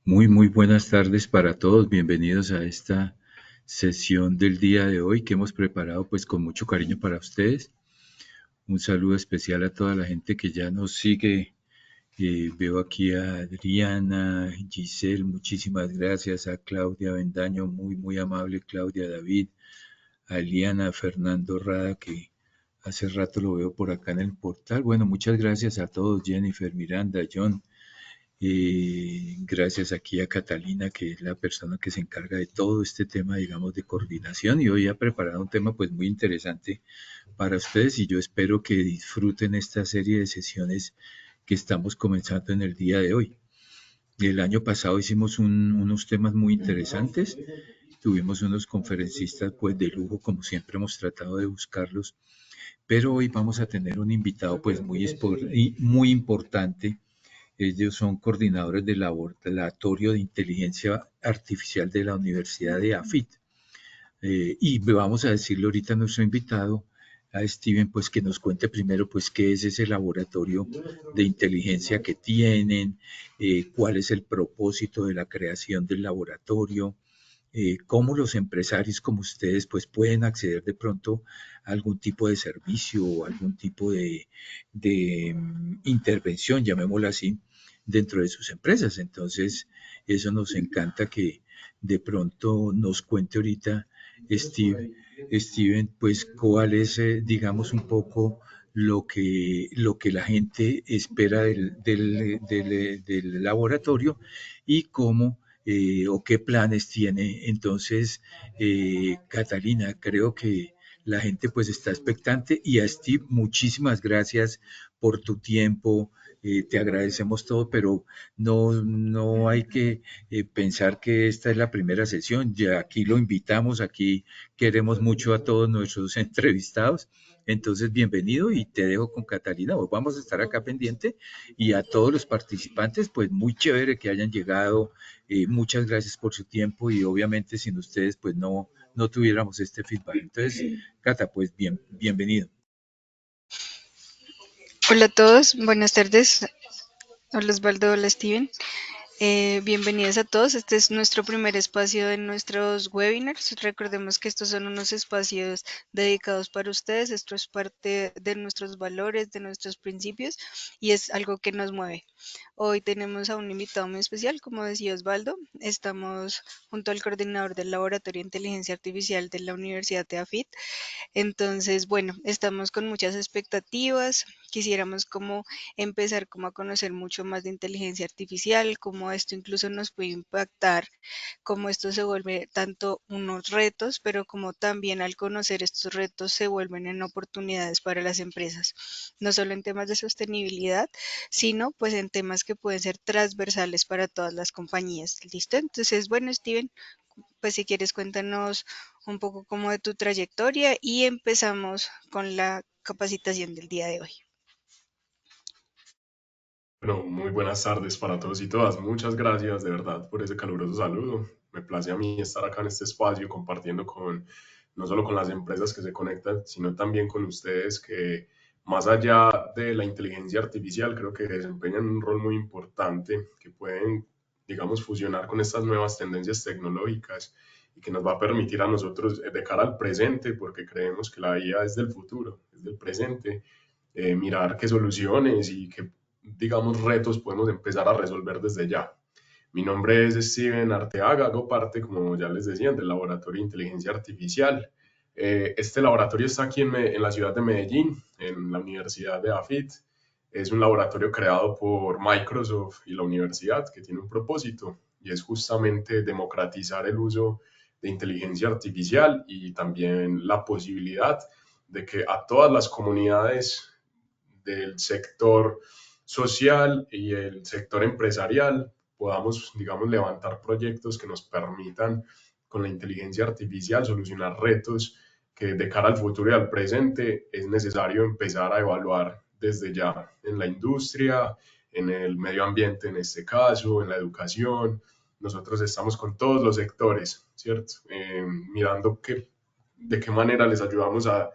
Muy buenas tardes para todos. Bienvenidos a esta sesión del día de hoy que hemos preparado pues con mucho cariño para ustedes. Un saludo especial a toda la gente que ya nos sigue. Veo aquí a Adriana, Giselle, muchísimas gracias. A Claudia Bendaño, muy amable Claudia, David, a Eliana, Fernando Rada, que hace rato lo veo por acá en el portal. Bueno, muchas gracias a todos, Jennifer, Miranda, John. Gracias aquí a Catalina, que es la persona que se encarga de todo este tema, digamos, de coordinación, y hoy ha preparado un tema pues muy interesante para ustedes y yo espero que disfruten esta serie de sesiones que estamos comenzando en el día de hoy. El año pasado hicimos unos temas muy interesantes, tuvimos unos conferencistas pues de lujo, como siempre hemos tratado de buscarlos, pero hoy vamos a tener un invitado pues muy importante. Ellos son coordinadores del Laboratorio de Inteligencia Artificial de la Universidad de AFIT. Y vamos a decirle ahorita a nuestro invitado, a Steven, pues que nos cuente primero, pues qué es ese laboratorio de inteligencia que tienen, cuál es el propósito de la creación del laboratorio, cómo los empresarios como ustedes pues pueden acceder de pronto a algún tipo de servicio o algún tipo de intervención, llamémoslo así, dentro de sus empresas. Entonces, eso nos encanta que de pronto nos cuente ahorita Steven, pues cuál es, digamos, un poco lo que la gente espera del laboratorio y cómo o qué planes tiene. Entonces, Catalina, creo que la gente pues está expectante y a Steve, muchísimas gracias por tu tiempo. Te agradecemos todo, pero no hay que pensar que esta es la primera sesión. Ya aquí lo invitamos, aquí queremos mucho a todos nuestros entrevistados. Entonces, bienvenido y te dejo con Catalina. Hoy vamos a estar acá pendiente y a todos los participantes, pues muy chévere que hayan llegado. Muchas gracias por su tiempo y obviamente sin ustedes pues no tuviéramos este feedback. Entonces, Cata, pues bienvenido. Hola a todos, buenas tardes. Hola Osvaldo, hola Steven. Bienvenidos a todos. Este es nuestro primer espacio en nuestros webinars. Recordemos que estos son unos espacios dedicados para ustedes. Esto es parte de nuestros valores, de nuestros principios y es algo que nos mueve. Hoy tenemos a un invitado muy especial, como decía Osvaldo. Estamos junto al coordinador del Laboratorio de Inteligencia Artificial de la Universidad de AFIT. Entonces, bueno, estamos con muchas expectativas. Quisiéramos como empezar como a conocer mucho más de inteligencia artificial, cómo esto incluso nos puede impactar, cómo esto se vuelve tanto unos retos, pero como también al conocer estos retos se vuelven en oportunidades para las empresas, no solo en temas de sostenibilidad, sino pues en temas que pueden ser transversales para todas las compañías. ¿Listo? Entonces, bueno, Steven, pues si quieres cuéntanos un poco como de tu trayectoria y empezamos con la capacitación del día de hoy. Bueno, muy buenas tardes para todos y todas. Muchas gracias de verdad por ese caluroso saludo. Me place a mí estar acá en este espacio compartiendo no solo con las empresas que se conectan, sino también con ustedes que más allá de la inteligencia artificial, creo que desempeñan un rol muy importante que pueden, digamos, fusionar con estas nuevas tendencias tecnológicas y que nos va a permitir a nosotros de cara al presente, porque creemos que la IA es del futuro, es del presente, mirar qué soluciones y qué, digamos, retos podemos empezar a resolver desde ya. Mi nombre es Steven Arteaga, hago parte, como ya les decía, del Laboratorio de Inteligencia Artificial. Este laboratorio está aquí en la ciudad de Medellín, en la Universidad de AFIT. Es un laboratorio creado por Microsoft y la universidad que tiene un propósito y es justamente democratizar el uso de inteligencia artificial y también la posibilidad de que a todas las comunidades del sector social y el sector empresarial podamos, digamos, levantar proyectos que nos permitan con la inteligencia artificial solucionar retos que de cara al futuro y al presente es necesario empezar a evaluar desde ya en la industria, en el medio ambiente en este caso, en la educación. Nosotros estamos con todos los sectores, ¿cierto? Mirando de qué manera les ayudamos a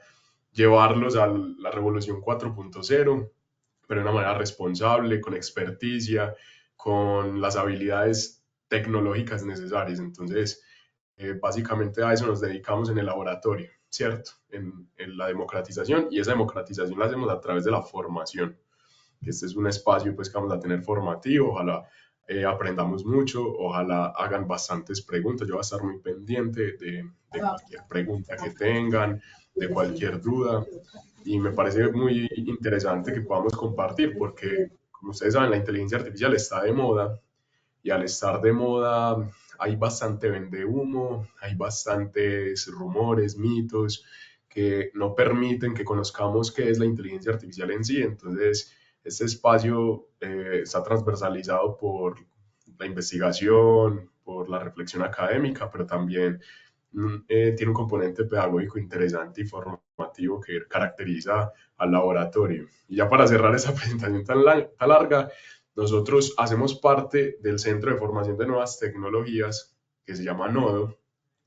llevarlos a la revolución 4.0, pero de una manera responsable, con experticia, con las habilidades tecnológicas necesarias. Entonces, básicamente a eso nos dedicamos en el laboratorio, ¿cierto? En la democratización, y esa democratización la hacemos a través de la formación, que este es un espacio pues que vamos a tener formativo, ojalá aprendamos mucho, ojalá hagan bastantes preguntas, yo voy a estar muy pendiente de cualquier pregunta que tengan, de cualquier duda, y me parece muy interesante que podamos compartir, porque como ustedes saben, la inteligencia artificial está de moda, y al estar de moda hay bastante vendehumo, hay bastantes rumores, mitos que no permiten que conozcamos qué es la inteligencia artificial en sí. Entonces, este espacio está transversalizado por la investigación, por la reflexión académica, pero también tiene un componente pedagógico interesante y formativo que caracteriza al laboratorio. Y ya para cerrar esa presentación tan larga, nosotros hacemos parte del Centro de Formación de Nuevas Tecnologías que se llama Nodo,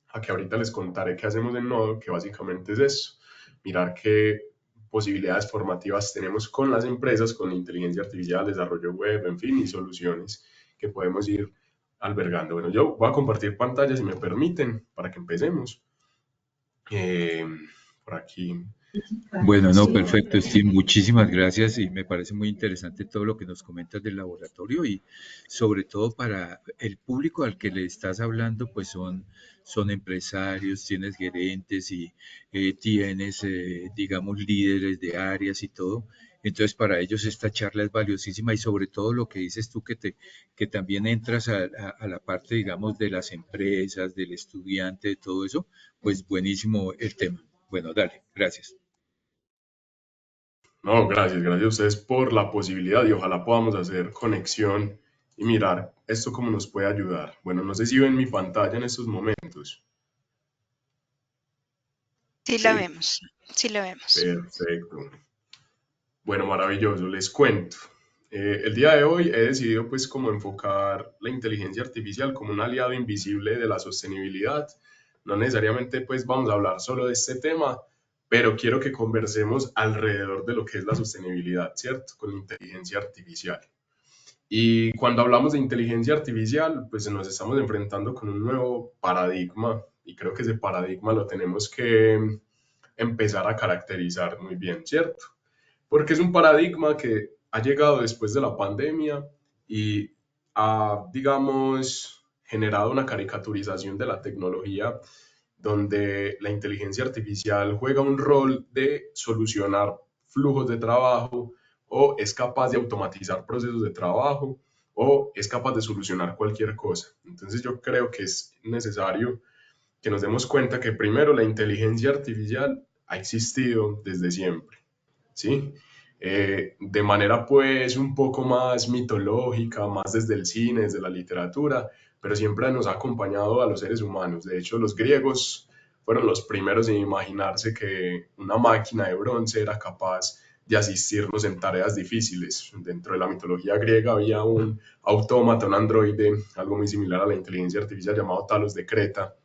a que ahorita les contaré qué hacemos en Nodo, que básicamente es eso, mirar qué posibilidades formativas tenemos con las empresas, con inteligencia artificial, desarrollo web, en fin, y soluciones que podemos ir albergando. Bueno, yo voy a compartir pantalla si me permiten para que empecemos. Eh, por aquí. Bueno, no, perfecto, Steve, muchísimas gracias y me parece muy interesante todo lo que nos comentas del laboratorio y sobre todo para el público al que le estás hablando, pues son empresarios, tienes gerentes y tienes, digamos, líderes de áreas y todo. Entonces, para ellos esta charla es valiosísima y sobre todo lo que dices tú que también entras a la parte, digamos, de las empresas, del estudiante, de todo eso, pues buenísimo el tema. Bueno, dale, gracias. No, gracias a ustedes por la posibilidad y ojalá podamos hacer conexión y mirar esto cómo nos puede ayudar. Bueno, no sé si ven mi pantalla en estos momentos. Sí la Sí, vemos, sí la vemos. perfecto. Bueno, maravilloso, les cuento. El día de hoy he decidido pues como enfocar la inteligencia artificial como un aliado invisible de la sostenibilidad. No necesariamente pues vamos a hablar solo de este tema, pero quiero que conversemos alrededor de lo que es la sostenibilidad, ¿cierto? Con la inteligencia artificial. Y cuando hablamos de inteligencia artificial, pues nos estamos enfrentando con un nuevo paradigma y creo que ese paradigma lo tenemos que empezar a caracterizar muy bien, ¿cierto? Porque es un paradigma que ha llegado después de la pandemia y ha, digamos, generado una caricaturización de la tecnología donde la inteligencia artificial juega un rol de solucionar flujos de trabajo o es capaz de automatizar procesos de trabajo o es capaz de solucionar cualquier cosa. Entonces yo creo que es necesario que nos demos cuenta que primero la inteligencia artificial ha existido desde siempre, ¿sí? De manera pues un poco más mitológica, más desde el cine, desde la literatura, pero siempre nos ha acompañado a los seres humanos. De hecho, los griegos fueron los primeros en imaginarse que una máquina de bronce era capaz de asistirnos en tareas difíciles. Dentro de la mitología griega había un autómata, un androide, algo muy similar a la inteligencia artificial llamado Talos de Creta,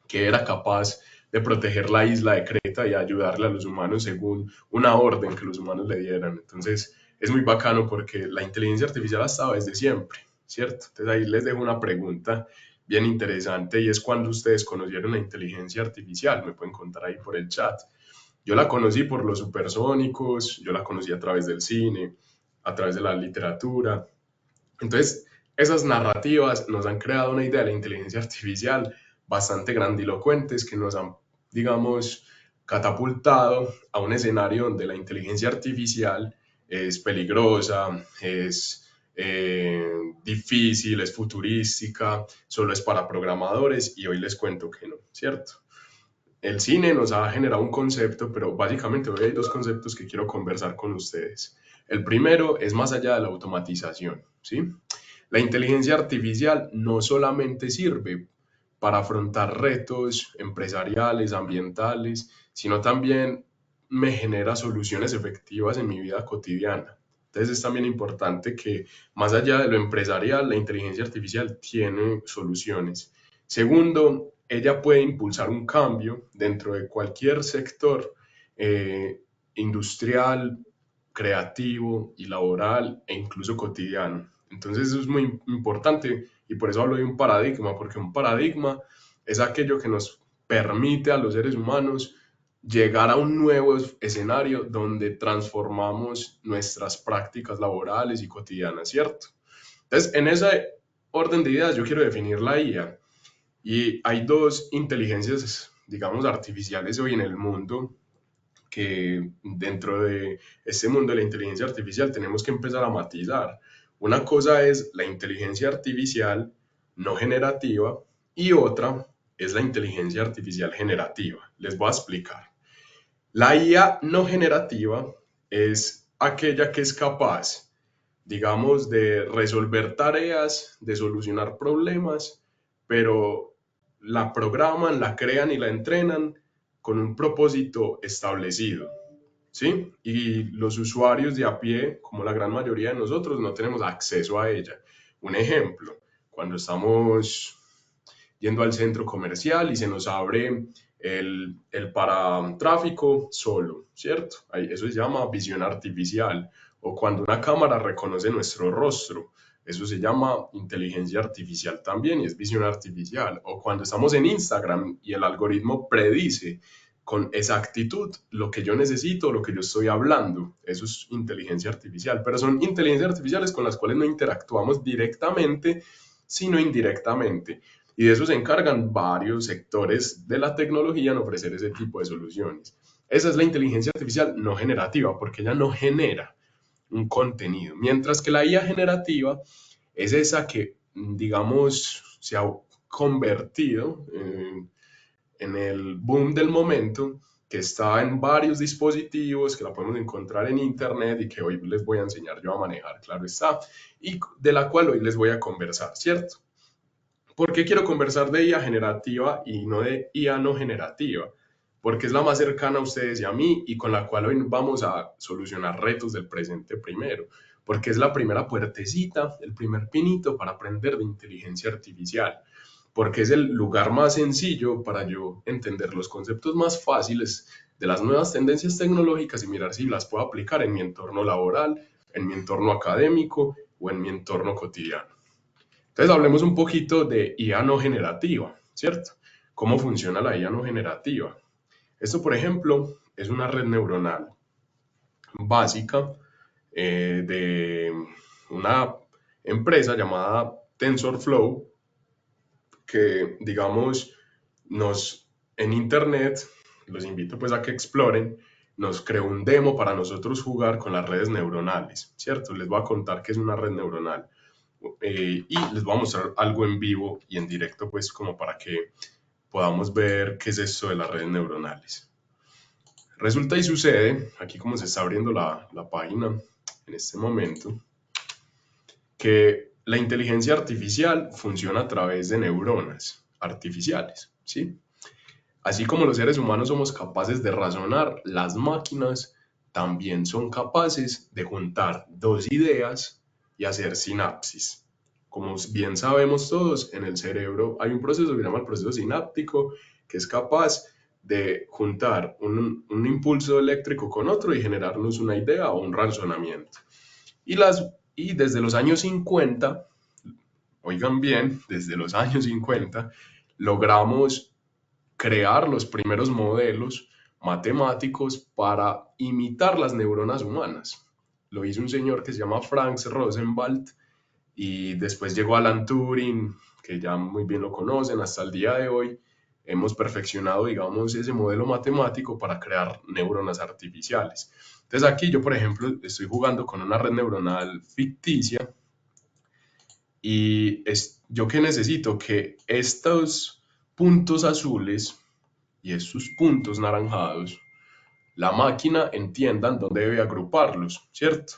que era capaz de proteger la isla de Creta y ayudarle a los humanos según una orden que los humanos le dieran. Entonces, es muy bacano porque la inteligencia artificial ha estado desde siempre, ¿cierto? Entonces, ahí les dejo una pregunta bien interesante y es cuando ustedes conocieron la inteligencia artificial, me pueden contar ahí por el chat. Yo la conocí por los supersónicos, yo la conocí a través del cine, a través de la literatura. Entonces, esas narrativas nos han creado una idea de la inteligencia artificial bastante grandilocuentes que nos han, digamos, catapultado a un escenario donde la inteligencia artificial es peligrosa, es difícil, es futurística, solo es para programadores y hoy les cuento que no, ¿cierto? El cine nos ha generado un concepto, pero básicamente hoy hay dos conceptos que quiero conversar con ustedes. El primero es más allá de la automatización, ¿sí? La inteligencia artificial no solamente sirve para afrontar retos empresariales, ambientales, sino también me genera soluciones efectivas en mi vida cotidiana. Entonces es también importante que más allá de lo empresarial, la inteligencia artificial tiene soluciones. Segundo, ella puede impulsar un cambio dentro de cualquier sector eh, industrial, creativo y laboral e incluso cotidiano. Entonces eso es muy importante Y por eso hablo de un paradigma, porque un paradigma es aquello que nos permite a los seres humanos llegar a un nuevo escenario donde transformamos nuestras prácticas laborales y cotidianas, ¿cierto? Entonces, en ese orden de ideas yo quiero definir la IA. Y hay dos inteligencias, digamos, artificiales hoy en el mundo que dentro de este mundo de la inteligencia artificial tenemos que empezar a matizar. Una cosa es la inteligencia artificial no generativa y otra es la inteligencia artificial generativa. Les voy a explicar. La IA no generativa es aquella que es capaz, digamos, de resolver tareas, de solucionar problemas, pero la programan, la crean y la entrenan con un propósito establecido, ¿sí? Y los usuarios de a pie, como la gran mayoría de nosotros, no tenemos acceso a ella. Un ejemplo, cuando estamos yendo al centro comercial y se nos abre el paratráfico solo, ¿cierto? Eso se llama visión artificial. O cuando una cámara reconoce nuestro rostro, eso se llama inteligencia artificial también y es visión artificial. O cuando estamos en Instagram y el algoritmo predice con exactitud lo que yo necesito, lo que yo estoy hablando. Eso es inteligencia artificial, pero son inteligencias artificiales con las cuales no interactuamos directamente, sino indirectamente. Y de eso se encargan varios sectores de la tecnología en ofrecer ese tipo de soluciones. Esa es la inteligencia artificial no generativa, porque ella no genera un contenido, mientras que la IA generativa es esa que, digamos, se ha convertido en el boom del momento, que está en varios dispositivos, que la podemos encontrar en internet y que hoy les voy a enseñar yo a manejar, claro está, y de la cual hoy les voy a conversar, ¿cierto? ¿Por qué quiero conversar de IA generativa y no de IA no generativa? Porque es la más cercana a ustedes y a mí y con la cual hoy vamos a solucionar retos del presente primero. Porque es la primera puertecita, el primer pinito para aprender de inteligencia artificial. Porque es el lugar más sencillo para yo entender los conceptos más fáciles de las nuevas tendencias tecnológicas y mirar si las puedo aplicar en mi entorno laboral, en mi entorno académico o en mi entorno cotidiano. Entonces hablemos un poquito de IA no generativa, ¿cierto? ¿Cómo funciona la IA no generativa? Esto, por ejemplo, es una red neuronal básica de una empresa llamada TensorFlow que, digamos, en internet, los invito pues a que exploren, nos creó un demo para nosotros jugar con las redes neuronales, ¿cierto? Les voy a contar qué es una red neuronal. Y les voy a mostrar algo en vivo y en directo, pues como para que podamos ver qué es esto de las redes neuronales. Resulta y sucede, aquí como se está abriendo la página en este momento, que la inteligencia artificial funciona a través de neuronas artificiales, ¿sí? Así como los seres humanos somos capaces de razonar, las máquinas también son capaces de juntar dos ideas y hacer sinapsis. Como bien sabemos todos, en el cerebro hay un proceso que se llama el proceso sináptico, que es capaz de juntar un impulso eléctrico con otro y generarnos una idea o un razonamiento. Y desde los años 50, oigan bien, desde los años 50, logramos crear los primeros modelos matemáticos para imitar las neuronas humanas. Lo hizo un señor que se llama Franz Rosenwald y después llegó Alan Turing, que ya muy bien lo conocen hasta el día de hoy. Hemos perfeccionado, digamos, ese modelo matemático para crear neuronas artificiales. Entonces aquí yo, por ejemplo, estoy jugando con una red neuronal ficticia y yo que necesito que estos puntos azules y estos puntos naranjados, la máquina entienda dónde debe agruparlos, ¿cierto?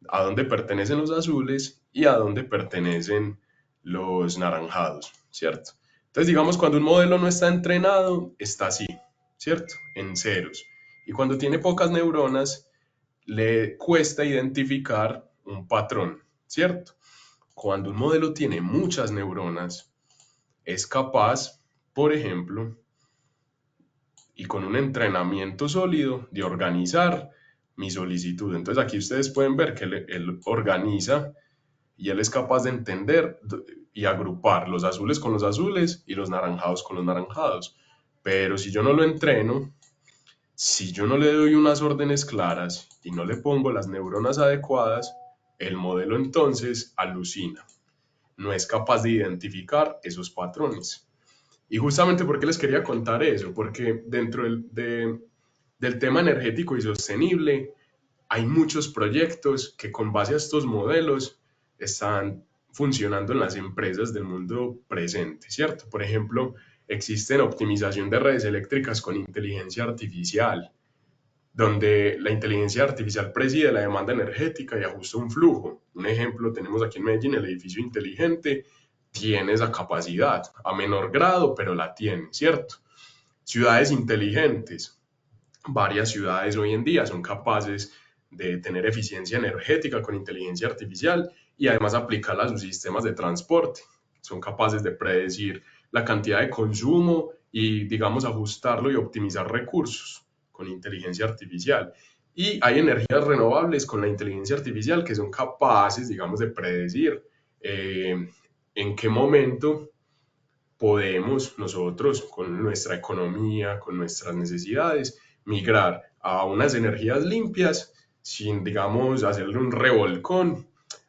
A dónde pertenecen los azules y a dónde pertenecen los naranjados, ¿cierto? Entonces, digamos, cuando un modelo no está entrenado, está así, ¿cierto? En ceros. Y cuando tiene pocas neuronas, le cuesta identificar un patrón, ¿cierto? Cuando un modelo tiene muchas neuronas, es capaz, por ejemplo, y con un entrenamiento sólido de organizar mi solicitud. Entonces aquí ustedes pueden ver que él organiza y él es capaz de entender y agrupar los azules con los azules y los naranjados con los naranjados. Pero si yo no lo entreno, si yo no le doy unas órdenes claras y no le pongo las neuronas adecuadas, el modelo entonces alucina, no es capaz de identificar esos patrones. Y justamente porque les quería contar eso, porque dentro del tema energético y sostenible hay muchos proyectos que con base a estos modelos están funcionando en las empresas del mundo presente, ¿cierto? Por ejemplo, existen optimización de redes eléctricas con inteligencia artificial, donde la inteligencia artificial preside la demanda energética y ajusta un flujo. Un ejemplo, tenemos aquí en Medellín el edificio inteligente, tiene esa capacidad, a menor grado, pero la tiene, ¿cierto? Ciudades inteligentes. Varias ciudades hoy en día son capaces de tener eficiencia energética con inteligencia artificial y además aplicarla a sus sistemas de transporte. Son capaces de predecir la cantidad de consumo y, digamos, ajustarlo y optimizar recursos con inteligencia artificial. Y hay energías renovables con la inteligencia artificial que son capaces, digamos, de predecir en qué momento podemos nosotros, con nuestra economía, con nuestras necesidades, migrar a unas energías limpias sin, digamos, hacerle un revolcón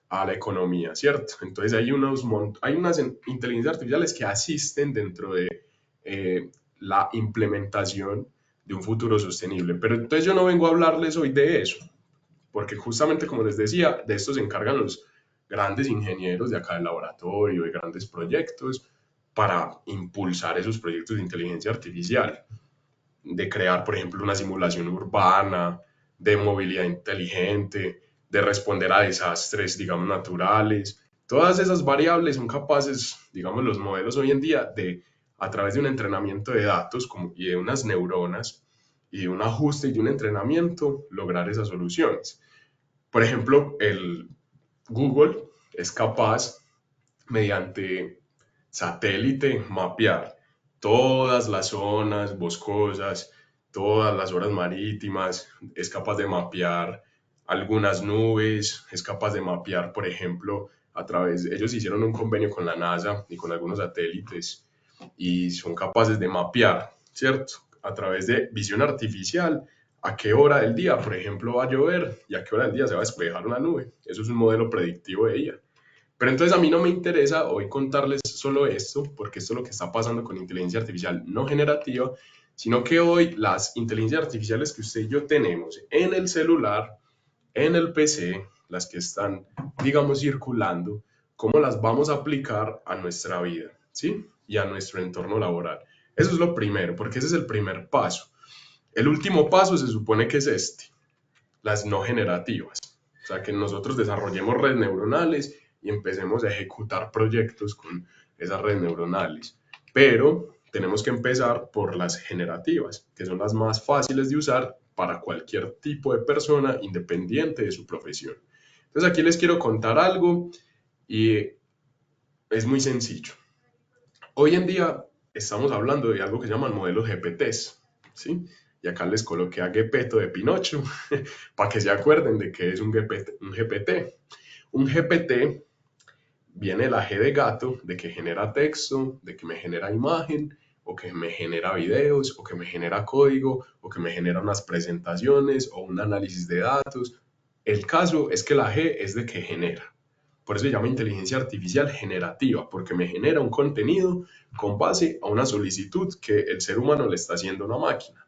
a la economía, ¿cierto? Entonces hay unas inteligencias artificiales que asisten dentro de la implementación de un futuro sostenible. Pero entonces yo no vengo a hablarles hoy de eso, porque justamente como les decía, de esto se encargan los grandes ingenieros de acá del laboratorio, de grandes proyectos, para impulsar esos proyectos de inteligencia artificial, de crear, por ejemplo, una simulación urbana, de movilidad inteligente, de responder a desastres, digamos, naturales. Todas esas variables son capaces, digamos, los modelos hoy en día de, a través de un entrenamiento de datos y de unas neuronas y de un ajuste y de un entrenamiento, lograr esas soluciones. Por ejemplo, el Google es capaz, mediante satélite, mapear todas las zonas boscosas, todas las zonas marítimas, es capaz de mapear algunas nubes, es capaz de mapear, por ejemplo, ellos hicieron un convenio con la NASA y con algunos satélites y son capaces de mapear, ¿cierto? A través de visión artificial, a qué hora del día, por ejemplo, va a llover y a qué hora del día se va a despejar una nube. Eso es un modelo predictivo de IA. Pero entonces a mí no me interesa hoy contarles solo esto, porque esto es lo que está pasando con inteligencia artificial no generativa, sino que hoy las inteligencias artificiales que usted y yo tenemos en el celular, en el PC, las que están, digamos, circulando, cómo las vamos a aplicar a nuestra vida, ¿sí? Y a nuestro entorno laboral. Eso es lo primero, porque ese es el primer paso. El último paso se supone que es este, las no generativas. O sea, que nosotros desarrollemos redes neuronales y empecemos a ejecutar proyectos con esas redes neuronales. Pero tenemos que empezar por las generativas, que son las más fáciles de usar para cualquier tipo de persona independiente de su profesión. Entonces aquí les quiero contar algo y es muy sencillo. Hoy en día estamos hablando de algo que llaman modelos GPTs, ¿sí? Y acá les coloqué a Gepetto de Pinocho para que se acuerden de qué es un GPT. Un GPT viene la G de gato, de que genera texto, de que me genera imagen, o que me genera videos, o que me genera código, o que me genera unas presentaciones, o un análisis de datos. El caso es que la G es de que genera. Por eso se llama inteligencia artificial generativa, porque me genera un contenido con base a una solicitud que el ser humano le está haciendo a una máquina.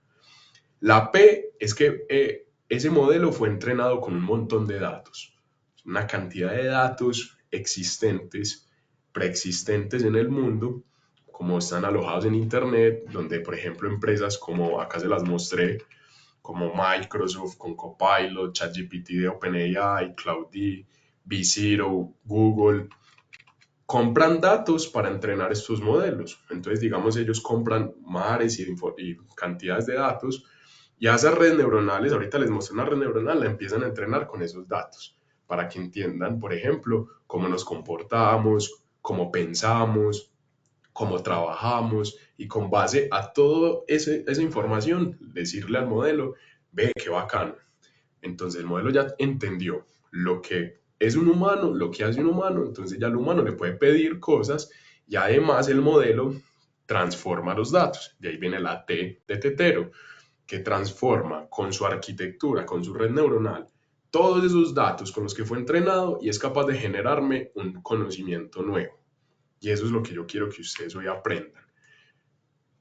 La P es que ese modelo fue entrenado con un montón de datos, una cantidad de datos existentes, preexistentes en el mundo, como están alojados en Internet, donde, por ejemplo, empresas como, acá se las mostré, como Microsoft con Copilot, ChatGPT de OpenAI, Cloudí, B0, Google, compran datos para entrenar estos modelos. Entonces, digamos, ellos compran mares y cantidades de datos y a esas redes neuronales, ahorita les muestro una red neuronal, la empiezan a entrenar con esos datos para que entiendan, por ejemplo, cómo nos comportamos, cómo pensamos, cómo trabajamos y con base a toda esa información decirle al modelo, ve qué bacano. Entonces el modelo ya entendió lo que es un humano, lo que hace un humano, entonces ya el humano le puede pedir cosas y además el modelo transforma los datos. De ahí viene la T de tetero, que transforma con su arquitectura, con su red neuronal, todos esos datos con los que fue entrenado y es capaz de generarme un conocimiento nuevo. Y eso es lo que yo quiero que ustedes hoy aprendan.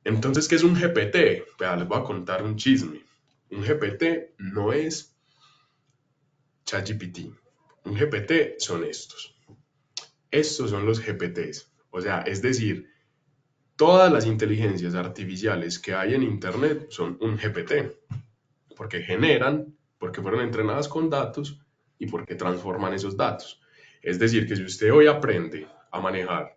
Entonces, ¿qué es un GPT? Pues, les voy a contar un chisme. Un GPT no es ChatGPT. Un GPT son estos. Estos son los GPTs. O sea, es decir, todas las inteligencias artificiales que hay en Internet son un GPT. Porque generan, porque fueron entrenadas con datos y porque transforman esos datos. Es decir, que si usted hoy aprende a manejar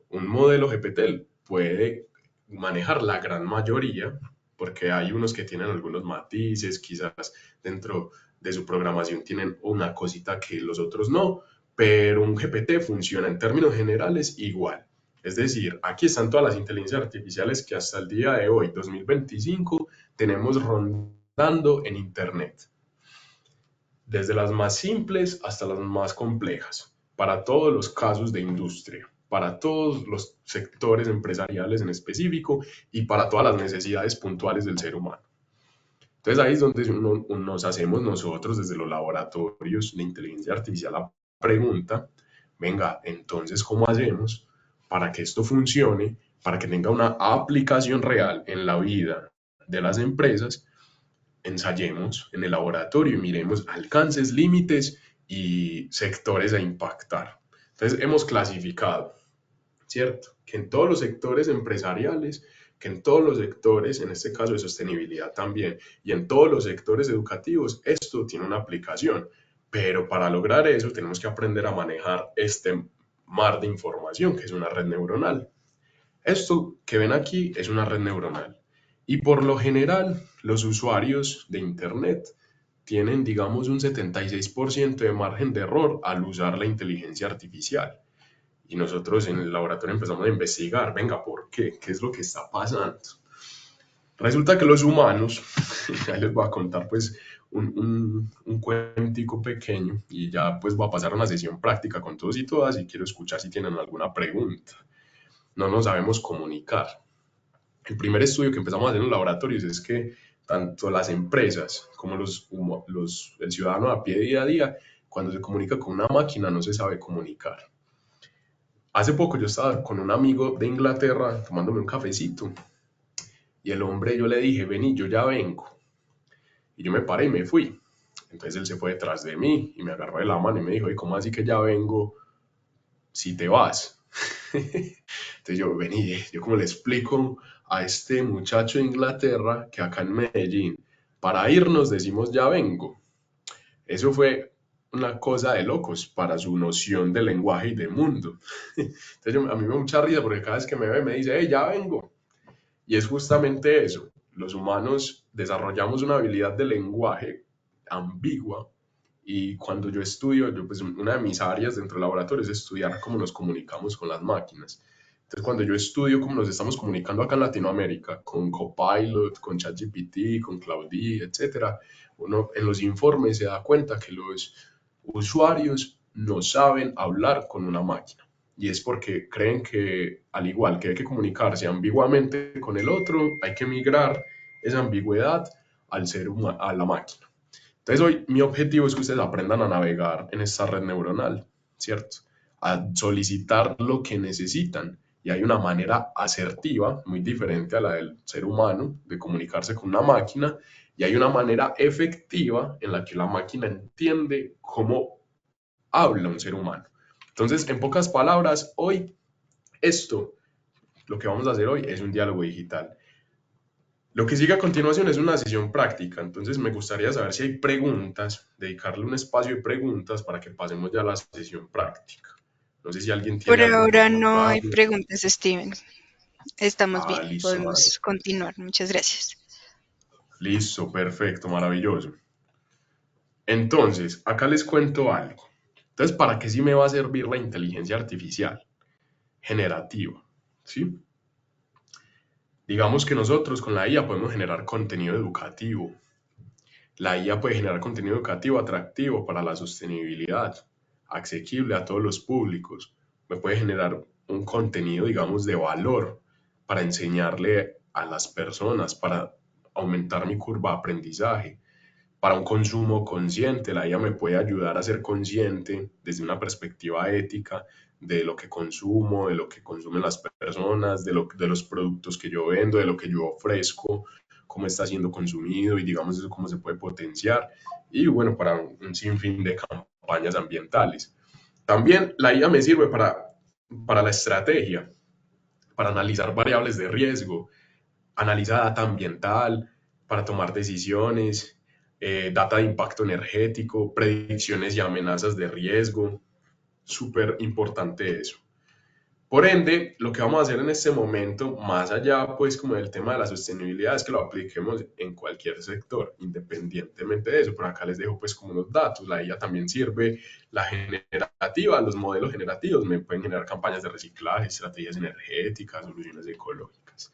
un modelo GPT, puede manejar la gran mayoría, porque hay unos que tienen algunos matices, quizás dentro de su programación tienen una cosita que los otros no, pero un GPT funciona en términos generales igual. Es decir, aquí están todas las inteligencias artificiales que hasta el día de hoy, 2025, tenemos rondando en Internet, desde las más simples hasta las más complejas, para todos los casos de industria, para todos los sectores empresariales en específico y para todas las necesidades puntuales del ser humano. Entonces ahí es donde nos hacemos nosotros desde los laboratorios de inteligencia artificial la pregunta, venga, entonces, ¿cómo hacemos para que esto funcione, para que tenga una aplicación real en la vida de las empresas? Ensayemos en el laboratorio y miremos alcances, límites y sectores a impactar. Entonces hemos clasificado, ¿cierto? Que en todos los sectores empresariales, que en todos los sectores, en este caso de sostenibilidad también, y en todos los sectores educativos, esto tiene una aplicación. Pero para lograr eso tenemos que aprender a manejar este mar de información que es una red neuronal. Esto que ven aquí es una red neuronal. Y por lo general, los usuarios de Internet tienen, digamos, un 76% de margen de error al usar la inteligencia artificial. Y nosotros en el laboratorio empezamos a investigar, venga, ¿por qué? ¿Qué es lo que está pasando? Resulta que los humanos, ya les voy a contar pues un cuentico pequeño y ya pues voy a pasar una sesión práctica con todos y todas y quiero escuchar si tienen alguna pregunta. No nos sabemos comunicar. El primer estudio que empezamos a hacer en los laboratorios es que tanto las empresas como el ciudadano a pie día a día, cuando se comunica con una máquina no se sabe comunicar. Hace poco yo estaba con un amigo de Inglaterra tomándome un cafecito y el hombre, yo le dije, vení, yo ya vengo. Y yo me paré y me fui. Entonces él se fue detrás de mí y me agarró de la mano y me dijo, ¿y cómo así que ya vengo si te vas? Entonces yo, vení, yo como le explico a este muchacho de Inglaterra que acá en Medellín, para irnos decimos ya vengo. Eso fue una cosa de locos para su noción de lenguaje y de mundo. Entonces a mí me da mucha risa porque cada vez que me ve me dice, hey, ya vengo. Y es justamente eso. Los humanos desarrollamos una habilidad de lenguaje ambigua y cuando yo estudio, pues una de mis áreas dentro del laboratorio es estudiar cómo nos comunicamos con las máquinas. Entonces, cuando yo estudio cómo nos estamos comunicando acá en Latinoamérica, con Copilot, con ChatGPT, con Claudie, etcétera, uno en los informes se da cuenta que los usuarios no saben hablar con una máquina. Y es porque creen que, al igual que hay que comunicarse ambiguamente con el otro, hay que migrar esa ambigüedad al ser humano, a la máquina. Entonces hoy mi objetivo es que ustedes aprendan a navegar en esta red neuronal, ¿cierto? A solicitar lo que necesitan. Y hay una manera asertiva, muy diferente a la del ser humano, de comunicarse con una máquina, y hay una manera efectiva en la que la máquina entiende cómo habla un ser humano. Entonces, en pocas palabras, hoy lo que vamos a hacer hoy es un diálogo digital. Lo que sigue a continuación es una sesión práctica, entonces me gustaría saber si hay preguntas, dedicarle un espacio de preguntas para que pasemos ya a la sesión práctica. No sé si alguien Por tiene algo que ahora no hay preguntarme. preguntas, Steven. Estamos bien, Listo, podemos continuar. Muchas gracias. listo, perfecto, maravilloso. Entonces, acá les cuento algo. Entonces, ¿para qué sí me va a servir la inteligencia artificial generativa? ¿Sí? Digamos que nosotros con la IA podemos generar contenido educativo. La IA puede generar contenido educativo atractivo para la sostenibilidad. asequible a todos los públicos. Me puede generar un contenido, digamos, de valor para enseñarle a las personas, para aumentar mi curva de aprendizaje, para un consumo consciente. La IA me puede ayudar a ser consciente desde una perspectiva ética de lo que consumo, de lo que consumen las personas, de los productos que yo vendo, de lo que yo ofrezco, cómo está siendo consumido y digamos eso cómo se puede potenciar. Y bueno, para un sinfín de campañas ambientales. También la IA me sirve para la estrategia, para analizar variables de riesgo, analiza data ambiental para tomar decisiones, data de impacto energético, predicciones y amenazas de riesgo. Súper importante eso. Por ende, lo que vamos a hacer en este momento, más allá pues como del tema de la sostenibilidad, es que lo apliquemos en cualquier sector, independientemente de eso. Por acá les dejo pues como unos datos. La IA también sirve, la generativa, los modelos generativos me pueden generar campañas de reciclaje, estrategias energéticas, soluciones ecológicas.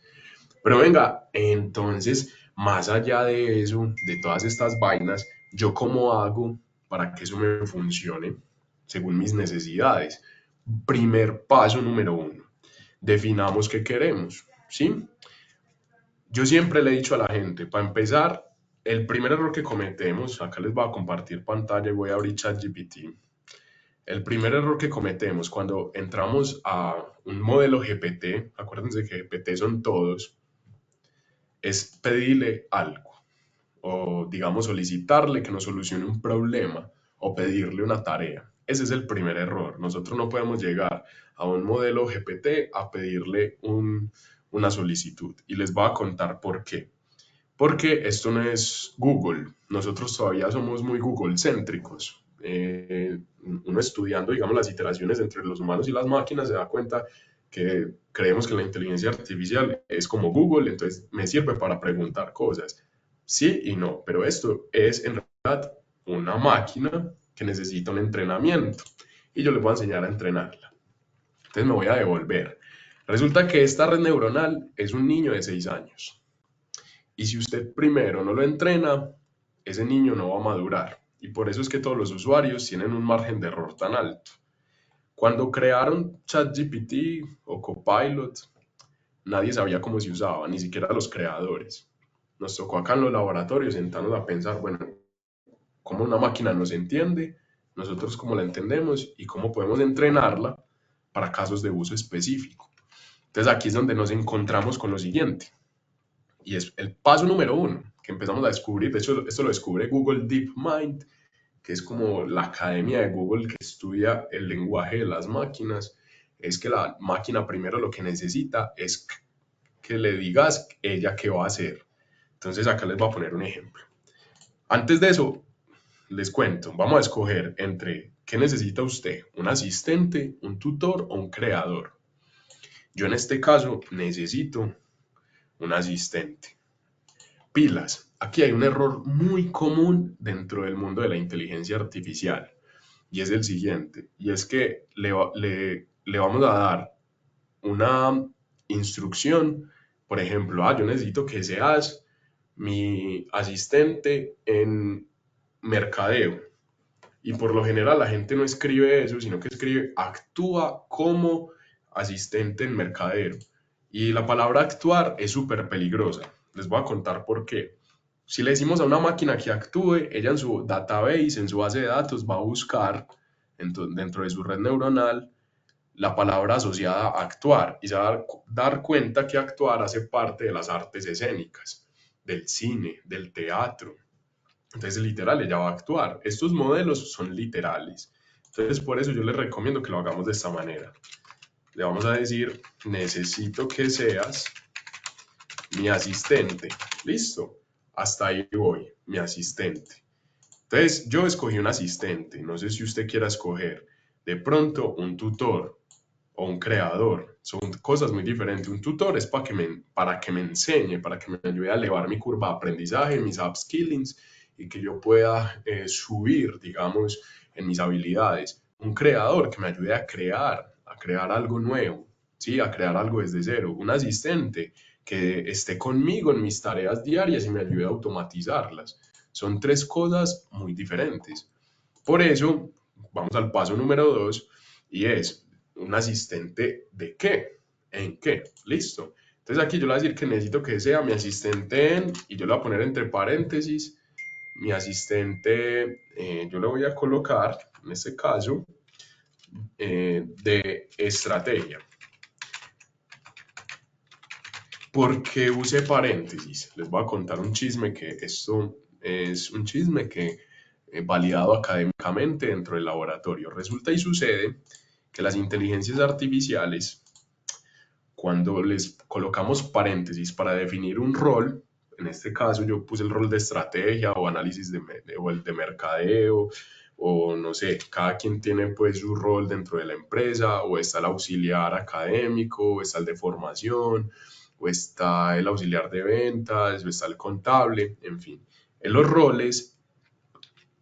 Pero venga, entonces, más allá de eso, de todas estas vainas, ¿yo cómo hago para que eso me funcione según mis necesidades? Primer paso número uno, definamos qué queremos, ¿sí? Yo siempre le he dicho a la gente, para empezar, el primer error que cometemos, acá les voy a compartir pantalla y voy a abrir ChatGPT. El primer error que cometemos cuando entramos a un modelo GPT, acuérdense que GPT son todos, es pedirle algo o digamos solicitarle que nos solucione un problema o pedirle una tarea. Ese es el primer error. Nosotros no podemos llegar a un modelo GPT a pedirle una solicitud. Y les voy a contar por qué. Porque esto no es Google. Nosotros todavía somos muy Google céntricos. Uno estudiando, digamos, las iteraciones entre los humanos y las máquinas se da cuenta que creemos que la inteligencia artificial es como Google, entonces me sirve para preguntar cosas. Sí y no, pero esto es en realidad una máquina que necesita un entrenamiento y yo les voy a enseñar a entrenarla. Entonces me voy a devolver. Resulta que esta red neuronal es un niño de 6 años. Y si usted primero no lo entrena, ese niño no va a madurar. Y por eso es que todos los usuarios tienen un margen de error tan alto. Cuando crearon ChatGPT o Copilot, nadie sabía cómo se usaba, ni siquiera los creadores. Nos tocó acá en los laboratorios sentarnos a pensar, bueno, cómo una máquina nos entiende, nosotros cómo la entendemos y cómo podemos entrenarla para casos de uso específico. Entonces aquí es donde nos encontramos con lo siguiente. Y es el paso número uno que empezamos a descubrir. De hecho, esto lo descubre Google DeepMind, que es como la academia de Google que estudia el lenguaje de las máquinas. Es que la máquina primero lo que necesita es que le digas ella qué va a hacer. Entonces acá les voy a poner un ejemplo. Antes de eso, les cuento, vamos a escoger entre qué necesita usted, un asistente, un tutor o un creador. Yo en este caso necesito un asistente. Pilas, aquí hay un error muy común dentro del mundo de la inteligencia artificial y es el siguiente, y es que le vamos a dar una instrucción, por ejemplo, yo necesito que seas mi asistente en mercadeo. Y por lo general la gente no escribe eso, sino que escribe actúa como asistente en mercadeo. Y la palabra actuar es súper peligrosa. Les voy a contar por qué. Si le decimos a una máquina que actúe, ella en su database, en su base de datos, va a buscar dentro de su red neuronal la palabra asociada a actuar y se va a dar cuenta que actuar hace parte de las artes escénicas, del cine, del teatro. Entonces, literal, ella va a actuar. Estos modelos son literales. Entonces, por eso yo les recomiendo que lo hagamos de esta manera. Le vamos a decir, necesito que seas mi asistente. Listo. Hasta ahí voy, mi asistente. Entonces, yo escogí un asistente. No sé si usted quiera escoger de pronto un tutor o un creador. Son cosas muy diferentes. Un tutor es para que me enseñe, para que me ayude a elevar mi curva de aprendizaje, mis upskillings y que yo pueda subir, digamos, en mis habilidades. Un creador que me ayude a crear algo nuevo, ¿sí? A crear algo desde cero. Un asistente que esté conmigo en mis tareas diarias y me ayude a automatizarlas. Son tres cosas muy diferentes. Por eso, vamos al paso número 2 y es un asistente de qué, en qué, listo. Entonces aquí yo le voy a decir que necesito que sea mi asistente en, y yo le voy a poner entre paréntesis, mi asistente, yo le voy a colocar, en este caso, de estrategia. ¿Por qué use paréntesis? Les voy a contar un chisme que esto es un chisme que validado académicamente dentro del laboratorio. Resulta y sucede que las inteligencias artificiales, cuando les colocamos paréntesis para definir un rol, en este caso yo puse el rol de estrategia o análisis o el de mercadeo, o no sé, cada quien tiene pues su rol dentro de la empresa, o está el auxiliar académico, o está el de formación, o está el auxiliar de ventas, o está el contable, en fin. En los roles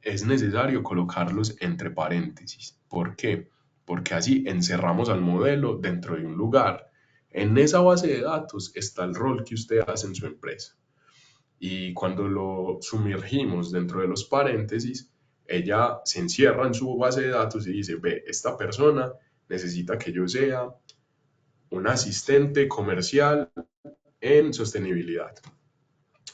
es necesario colocarlos entre paréntesis. ¿Por qué? Porque así encerramos al modelo dentro de un lugar. En esa base de datos está el rol que usted hace en su empresa. Y cuando lo sumergimos dentro de los paréntesis, ella se encierra en su base de datos y dice, ve, esta persona necesita que yo sea un asistente comercial en sostenibilidad.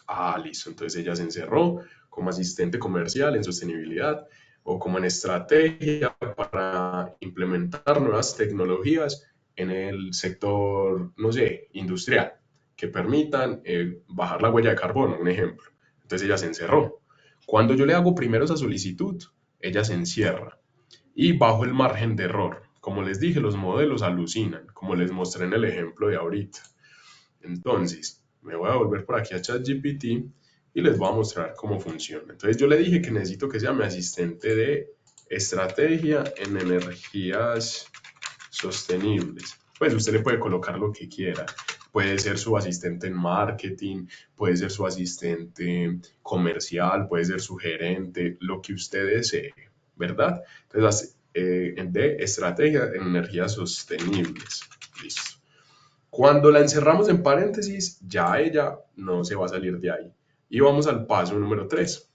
Ah, listo. Entonces ella se encerró como asistente comercial en sostenibilidad o como en estrategia para implementar nuevas tecnologías en el sector, no sé, industrial, que permitan bajar la huella de carbono, un ejemplo. Entonces ella se encerró. Cuando yo le hago primero esa solicitud, ella se encierra y bajo el margen de error. Como les dije, los modelos alucinan, como les mostré en el ejemplo de ahorita. Entonces, me voy a volver por aquí a ChatGPT y les voy a mostrar cómo funciona. Entonces, yo le dije que necesito que sea mi asistente de estrategia en energías sostenibles. Pues usted le puede colocar lo que quiera. Puede ser su asistente en marketing, puede ser su asistente comercial, puede ser su gerente, lo que usted desee, ¿verdad? Entonces, de estrategia en energías sostenibles. Listo. Cuando la encerramos en paréntesis, ya ella no se va a salir de ahí. Y vamos al paso número 3.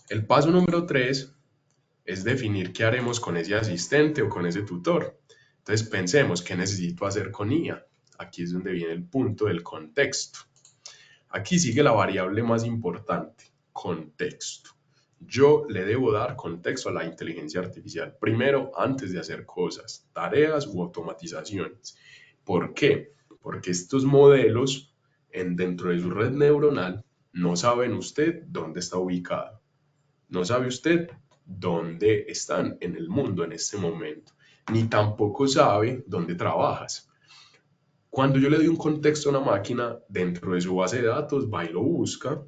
El paso número 3 es definir qué haremos con ese asistente o con ese tutor. Entonces pensemos qué necesito hacer con IA. Aquí es donde viene el punto del contexto. Aquí sigue la variable más importante, contexto. Yo le debo dar contexto a la inteligencia artificial primero antes de hacer cosas, tareas u automatizaciones. ¿Por qué? Porque estos modelos dentro de su red neuronal no saben usted dónde está ubicado. No sabe usted dónde están en el mundo en este momento, ni tampoco sabe dónde trabajas. Cuando yo le doy un contexto a una máquina dentro de su base de datos, va y lo busca,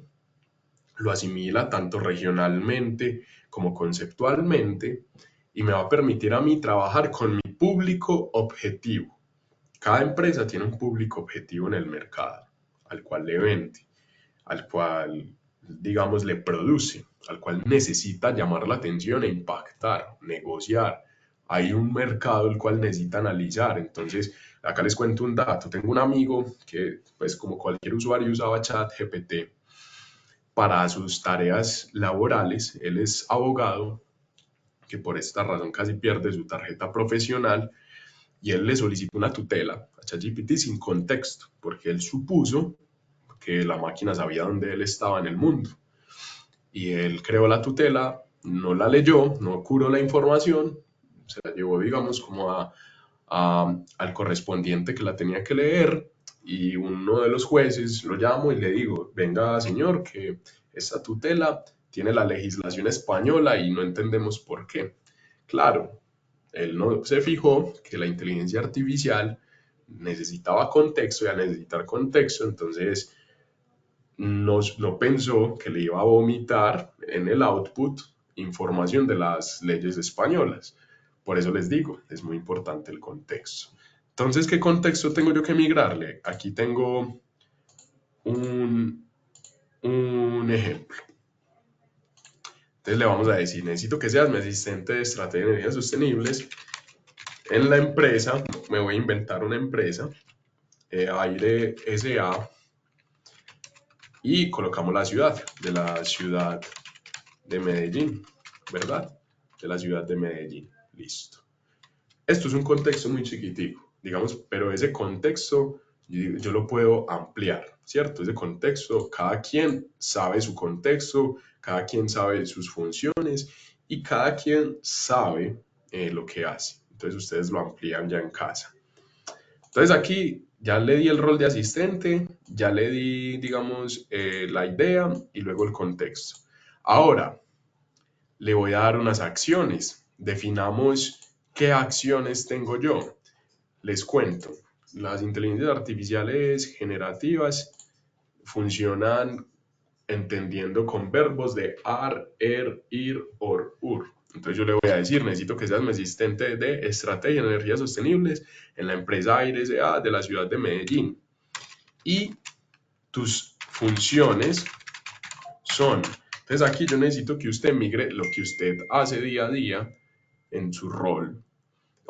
lo asimila tanto regionalmente como conceptualmente y me va a permitir a mí trabajar con mi público objetivo. Cada empresa tiene un público objetivo en el mercado, al cual le vende, al cual, digamos, le produce, al cual necesita llamar la atención e impactar, negociar. Hay un mercado el cual necesita analizar. Entonces, acá les cuento un dato. Tengo un amigo que, pues como cualquier usuario, usaba ChatGPT para sus tareas laborales. Él es abogado, que por esta razón casi pierde su tarjeta profesional y él le solicitó una tutela a ChatGPT sin contexto, porque él supuso que la máquina sabía dónde él estaba en el mundo. Y él creó la tutela, no la leyó, no curó la información, se la llevó, digamos, como al correspondiente que la tenía que leer y uno de los jueces lo llamo y le digo, venga señor, que esta tutela tiene la legislación española y no entendemos por qué. Claro, él no se fijó que la inteligencia artificial necesitaba contexto y al necesitar contexto, entonces no pensó que le iba a vomitar en el output información de las leyes españolas. Por eso les digo, es muy importante el contexto. Entonces, ¿qué contexto tengo yo que migrarle? Aquí tengo un ejemplo. Entonces le vamos a decir, necesito que seas mi asistente de estrategia de energías sostenibles. En la empresa, me voy a inventar una empresa, Aire SA, y colocamos la ciudad de Medellín, ¿verdad? de la ciudad de Medellín. Listo. Esto es un contexto muy chiquitico, digamos, pero ese contexto yo lo puedo ampliar, ¿cierto? Ese contexto, cada quien sabe su contexto, cada quien sabe sus funciones y cada quien sabe lo que hace. Entonces ustedes lo amplían ya en casa. Entonces aquí ya le di el rol de asistente, ya le di, digamos, la idea y luego el contexto. Ahora le voy a dar unas acciones. Definamos qué acciones tengo yo. Les cuento. Las inteligencias artificiales generativas funcionan entendiendo con verbos de ar, er, ir, or, ur. Entonces yo le voy a decir, necesito que seas mi asistente de estrategia en energías sostenibles en la empresa Aire S.A. de la ciudad de Medellín. Y tus funciones son, entonces aquí yo necesito que usted migre lo que usted hace día a día en su rol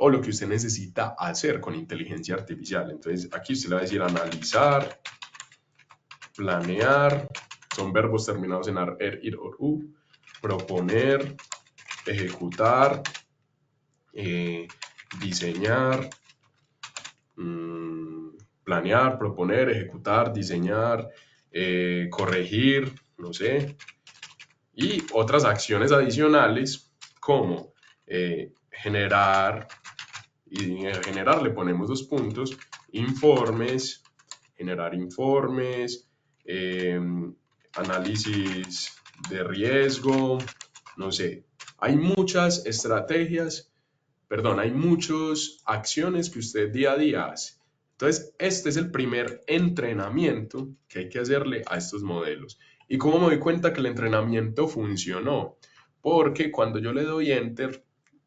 o lo que usted necesita hacer con inteligencia artificial. Entonces aquí usted le va a decir analizar, planear, son verbos terminados en ar, er, ir, or, u, proponer, ejecutar, diseñar, planear, proponer, ejecutar, diseñar, corregir, no sé, y otras acciones adicionales como generar, y en generar le ponemos 2 puntos, informes, generar informes, análisis de riesgo, no sé. Hay muchas estrategias, perdón, hay muchas acciones que usted día a día hace. Entonces, este es el primer entrenamiento que hay que hacerle a estos modelos. ¿Y cómo me doy cuenta que el entrenamiento funcionó? Porque cuando yo le doy enter,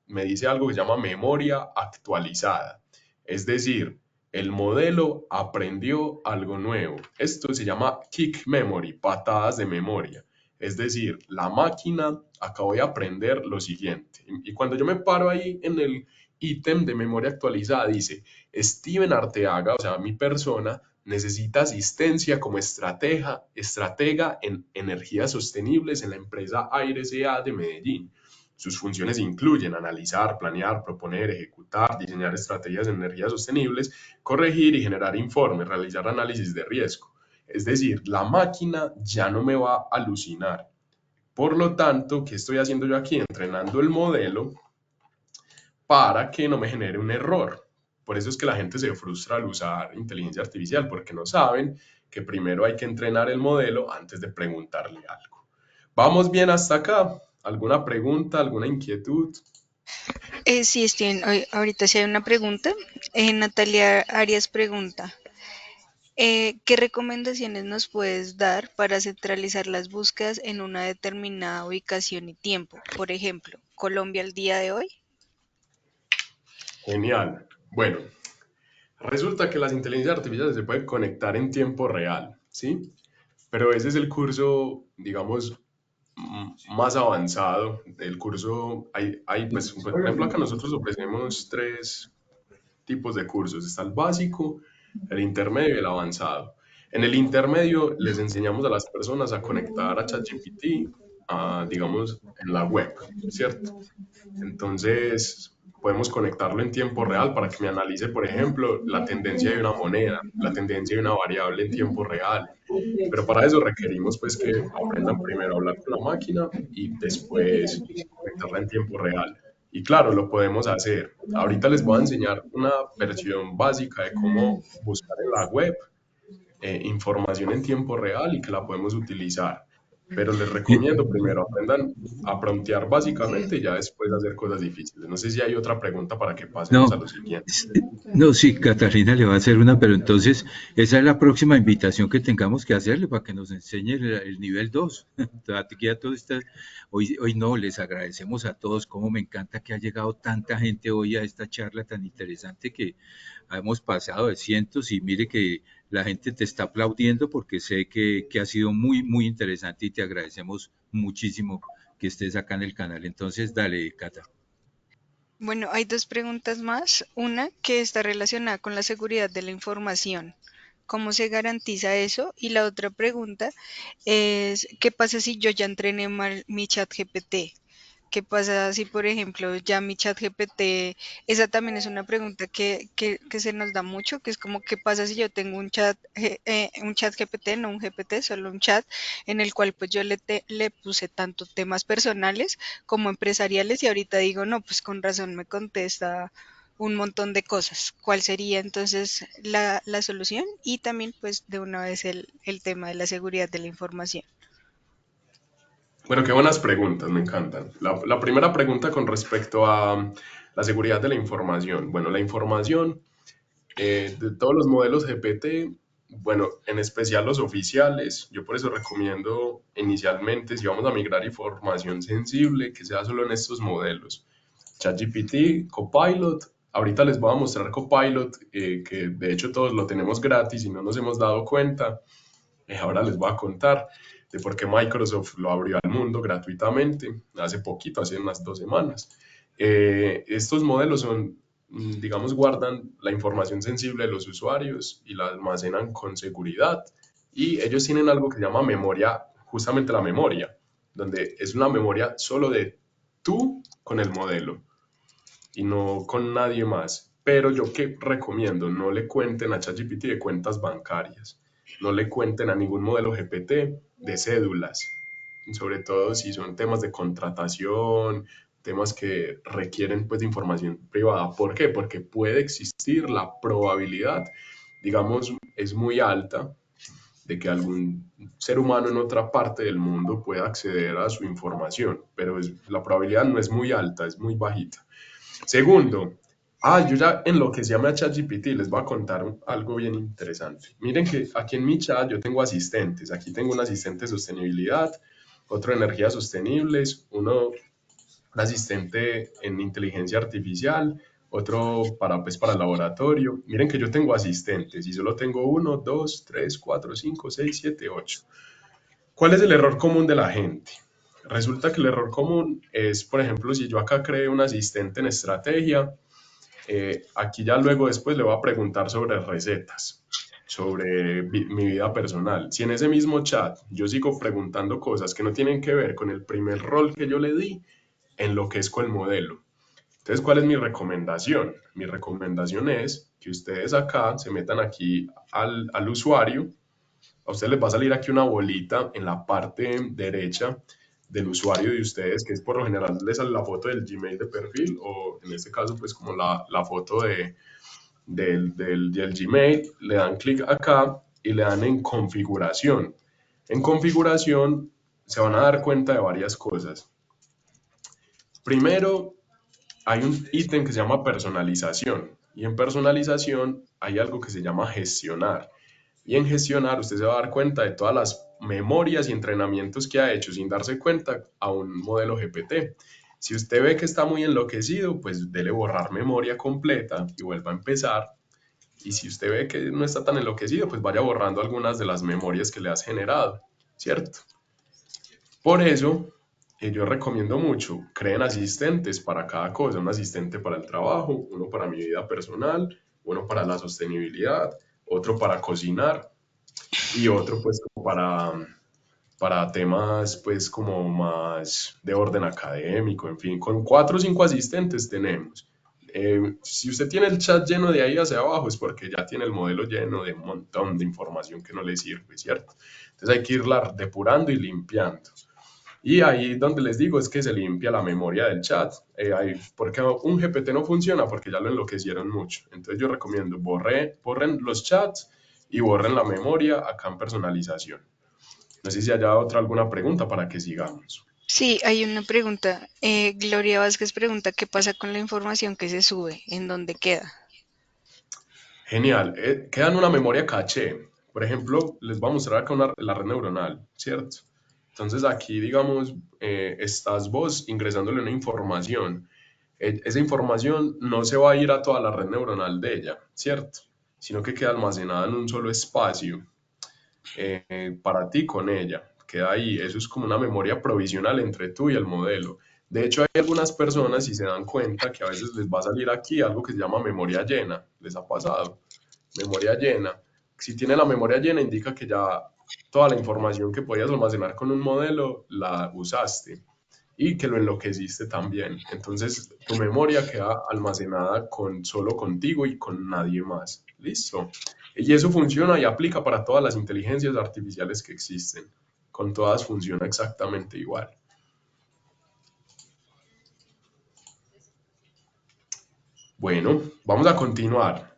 me dice algo que se llama memoria actualizada. Es decir, el modelo aprendió algo nuevo. Esto se llama kick memory, patadas de memoria. Es decir, la máquina acabó de aprender lo siguiente. Y cuando yo me paro ahí en el ítem de memoria actualizada, dice, Steven Arteaga, o sea, mi persona, necesita asistencia como estratega en energías sostenibles en la empresa Aire S.A. de Medellín. Sus funciones incluyen analizar, planear, proponer, ejecutar, diseñar estrategias de energías sostenibles, corregir y generar informes, realizar análisis de riesgo. Es decir, la máquina ya no me va a alucinar. Por lo tanto, ¿qué estoy haciendo yo aquí? Entrenando el modelo para que no me genere un error. Por eso es que la gente se frustra al usar inteligencia artificial, porque no saben que primero hay que entrenar el modelo antes de preguntarle algo. ¿Vamos bien hasta acá? ¿Alguna pregunta, alguna inquietud? Sí, Steven, ahorita sí hay una pregunta. Natalia Arias pregunta, ¿qué recomendaciones nos puedes dar para centralizar las búsquedas en una determinada ubicación y tiempo? Por ejemplo, Colombia al día de hoy. Genial. Bueno, resulta que las inteligencias artificiales se pueden conectar en tiempo real, ¿sí? Pero ese es el curso, digamos, más avanzado. El curso, pues, por ejemplo, acá nosotros ofrecemos 3 tipos de cursos. Está el básico, el intermedio y el avanzado. En el intermedio les enseñamos a las personas a conectar a ChatGPT, digamos, en la web, ¿cierto? Entonces, podemos conectarlo en tiempo real para que me analice, por ejemplo, la tendencia de una moneda, la tendencia de una variable en tiempo real. Pero para eso requerimos pues que aprendan primero a hablar con la máquina y después conectarla en tiempo real. Y claro, lo podemos hacer. Ahorita les voy a enseñar una versión básica de cómo buscar en la web información en tiempo real y que la podemos utilizar. Pero les Eh, recomiendo primero aprendan a promptear básicamente y ya después hacer cosas difíciles. No sé si hay otra pregunta para que pasemos a no, lo siguiente. no, sí, Catalina le va a hacer una, pero entonces esa es la próxima invitación que tengamos que hacerle para que nos enseñe el nivel 2. Aquí a todo hoy no, les agradecemos a todos, como me encanta que ha llegado tanta gente hoy a esta charla tan interesante que hemos pasado de cientos y mire que la gente te está aplaudiendo porque sé que ha sido muy, muy interesante y te agradecemos muchísimo que estés acá en el canal. Entonces, dale, Cata. Bueno, hay dos preguntas más. Una que está relacionada con la seguridad de la información. ¿Cómo se garantiza eso? Y la otra pregunta es, ¿qué pasa si yo ya entrené mal mi chat GPT? ¿qué pasa si, por ejemplo, ya mi chat GPT, esa también es una pregunta que se nos da mucho, que es como, ¿qué pasa si yo tengo un chat GPT, no un GPT, solo un chat, en el cual pues yo le puse tanto temas personales como empresariales y ahorita digo, no, pues con razón me contesta un montón de cosas. ¿Cuál sería entonces la solución? Y también pues de una vez el tema de la seguridad de la información. Bueno, qué buenas preguntas, me encantan. La primera pregunta con respecto a la seguridad de la información. Bueno, la información de todos los modelos GPT, bueno, en especial los oficiales, yo por eso recomiendo inicialmente, si vamos a migrar información sensible, que sea solo en estos modelos. ChatGPT, Copilot, ahorita les voy a mostrar Copilot, que de hecho todos lo tenemos gratis y no nos hemos dado cuenta. Ahora les voy a contar de por qué Microsoft lo abrió al mundo gratuitamente hace poquito, hace unas 2 semanas. Estos modelos son, digamos, guardan la información sensible de los usuarios y la almacenan con seguridad. Y ellos tienen algo que se llama memoria, justamente la memoria, donde es una memoria solo de tú con el modelo y no con nadie más. Pero yo que recomiendo, no le cuenten a ChatGPT de cuentas bancarias, no le cuenten a ningún modelo GPT de cédulas, sobre todo si son temas de contratación, temas que requieren pues de información privada. ¿Por qué? Porque puede existir la probabilidad, digamos, es muy alta de que algún ser humano en otra parte del mundo pueda acceder a su información, pero la probabilidad no es muy alta, es muy bajita. Segundo, yo ya enloquecí a ChatGPT, les voy a contar algo bien interesante. Miren que aquí en mi chat yo tengo asistentes. Aquí tengo un asistente de sostenibilidad, otro de energías sostenibles, un asistente en inteligencia artificial, otro para el laboratorio. Miren que yo tengo asistentes y solo tengo uno, dos, tres, cuatro, cinco, seis, siete, ocho. ¿Cuál es el error común de la gente? Resulta que el error común es, por ejemplo, si yo acá creé un asistente en estrategia, aquí ya luego después le voy a preguntar sobre recetas, sobre mi vida personal. Si en ese mismo chat yo sigo preguntando cosas que no tienen que ver con el primer rol que yo le di, enloquezco el modelo. Entonces, ¿cuál es mi recomendación? Mi recomendación es que ustedes acá se metan aquí al usuario. A ustedes les va a salir aquí una bolita en la parte derecha del usuario de ustedes, que es por lo general les sale la foto del Gmail de perfil o en este caso pues como la foto del Gmail, le dan clic acá y le dan en configuración. En configuración se van a dar cuenta de varias cosas. Primero, hay un ítem que se llama personalización y en personalización hay algo que se llama gestionar. Y en gestionar usted se va a dar cuenta de todas las memorias y entrenamientos que ha hecho sin darse cuenta a un modelo GPT. Si usted ve que está muy enloquecido, pues dele borrar memoria completa y vuelva a empezar. Y si usted ve que no está tan enloquecido, pues vaya borrando algunas de las memorias que le has generado, ¿cierto? Por eso, yo recomiendo mucho, creen asistentes para cada cosa, un asistente para el trabajo, uno para mi vida personal, uno para la sostenibilidad, otro para cocinar y otro pues como para temas pues como más de orden académico, en fin, con 4 o 5 asistentes tenemos. Si usted tiene el chat lleno de ahí hacia abajo es porque ya tiene el modelo lleno de un montón de información que no le sirve, ¿cierto? Entonces hay que irla depurando y limpiando. Y ahí donde les digo es que se limpia la memoria del chat, porque un GPT no funciona porque ya lo enloquecieron mucho. Entonces yo recomiendo borren los chats y borren la memoria acá en personalización. No sé si haya alguna pregunta para que sigamos. Sí, hay una pregunta. Gloria Vázquez pregunta qué pasa con la información que se sube, en dónde queda. Genial. Queda en una memoria caché. Por ejemplo, les voy a mostrar acá la red neuronal, ¿cierto? Entonces aquí, digamos, estás vos ingresándole una información. Esa información no se va a ir a toda la red neuronal de ella, ¿cierto? Sino que queda almacenada en un solo espacio para ti con ella. Queda ahí. Eso es como una memoria provisional entre tú y el modelo. De hecho, hay algunas personas, si se dan cuenta, que a veces les va a salir aquí algo que se llama memoria llena. ¿Les ha pasado? Memoria llena. Si tiene la memoria llena, indica que ya toda la información que podías almacenar con un modelo la usaste. y que lo enloqueciste también. Entonces tu memoria queda almacenada solo contigo y con nadie más. ¿Listo? Y eso funciona y aplica para todas las inteligencias artificiales que existen. Con todas funciona exactamente igual. Bueno, vamos a continuar,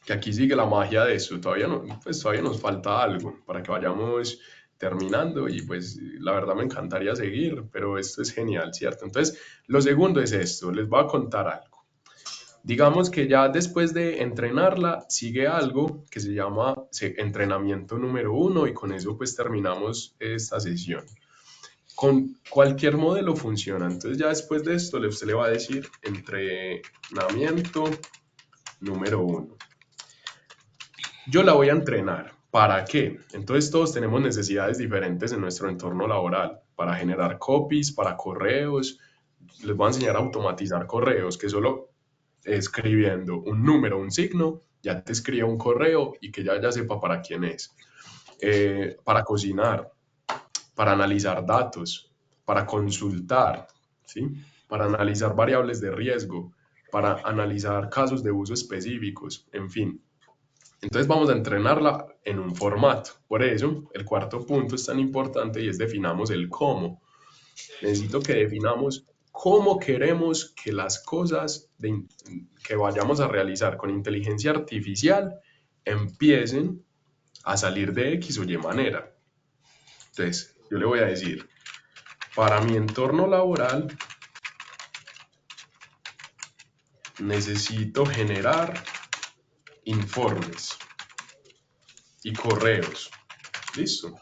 que aquí sigue la magia de esto. Todavía, no, pues todavía nos falta algo para que vayamos terminando y pues la verdad me encantaría seguir, pero esto es genial, ¿cierto? Entonces, lo segundo es esto, les voy a contar algo. Digamos que ya después de entrenarla sigue algo que se llama entrenamiento número 1 y con eso pues terminamos esta sesión. Con cualquier modelo funciona, entonces ya después de esto usted le va a decir entrenamiento número 1. Yo la voy a entrenar. ¿Para qué? Entonces todos tenemos necesidades diferentes en nuestro entorno laboral, para generar copies, para correos. Les voy a enseñar a automatizar correos, que solo escribiendo un número, un signo, ya te escribe un correo y que ya sepa para quién es. Para cocinar, para analizar datos, para consultar, ¿sí? Para analizar variables de riesgo, para analizar casos de uso específicos, en fin. Entonces vamos a entrenarla en un formato. Por eso, el cuarto punto es tan importante y es definamos el cómo. Necesito que definamos cómo queremos que las cosas que vayamos a realizar con inteligencia artificial empiecen a salir de X o Y manera. Entonces, yo le voy a decir, para mi entorno laboral, necesito generar informes y correos. ¿Listo?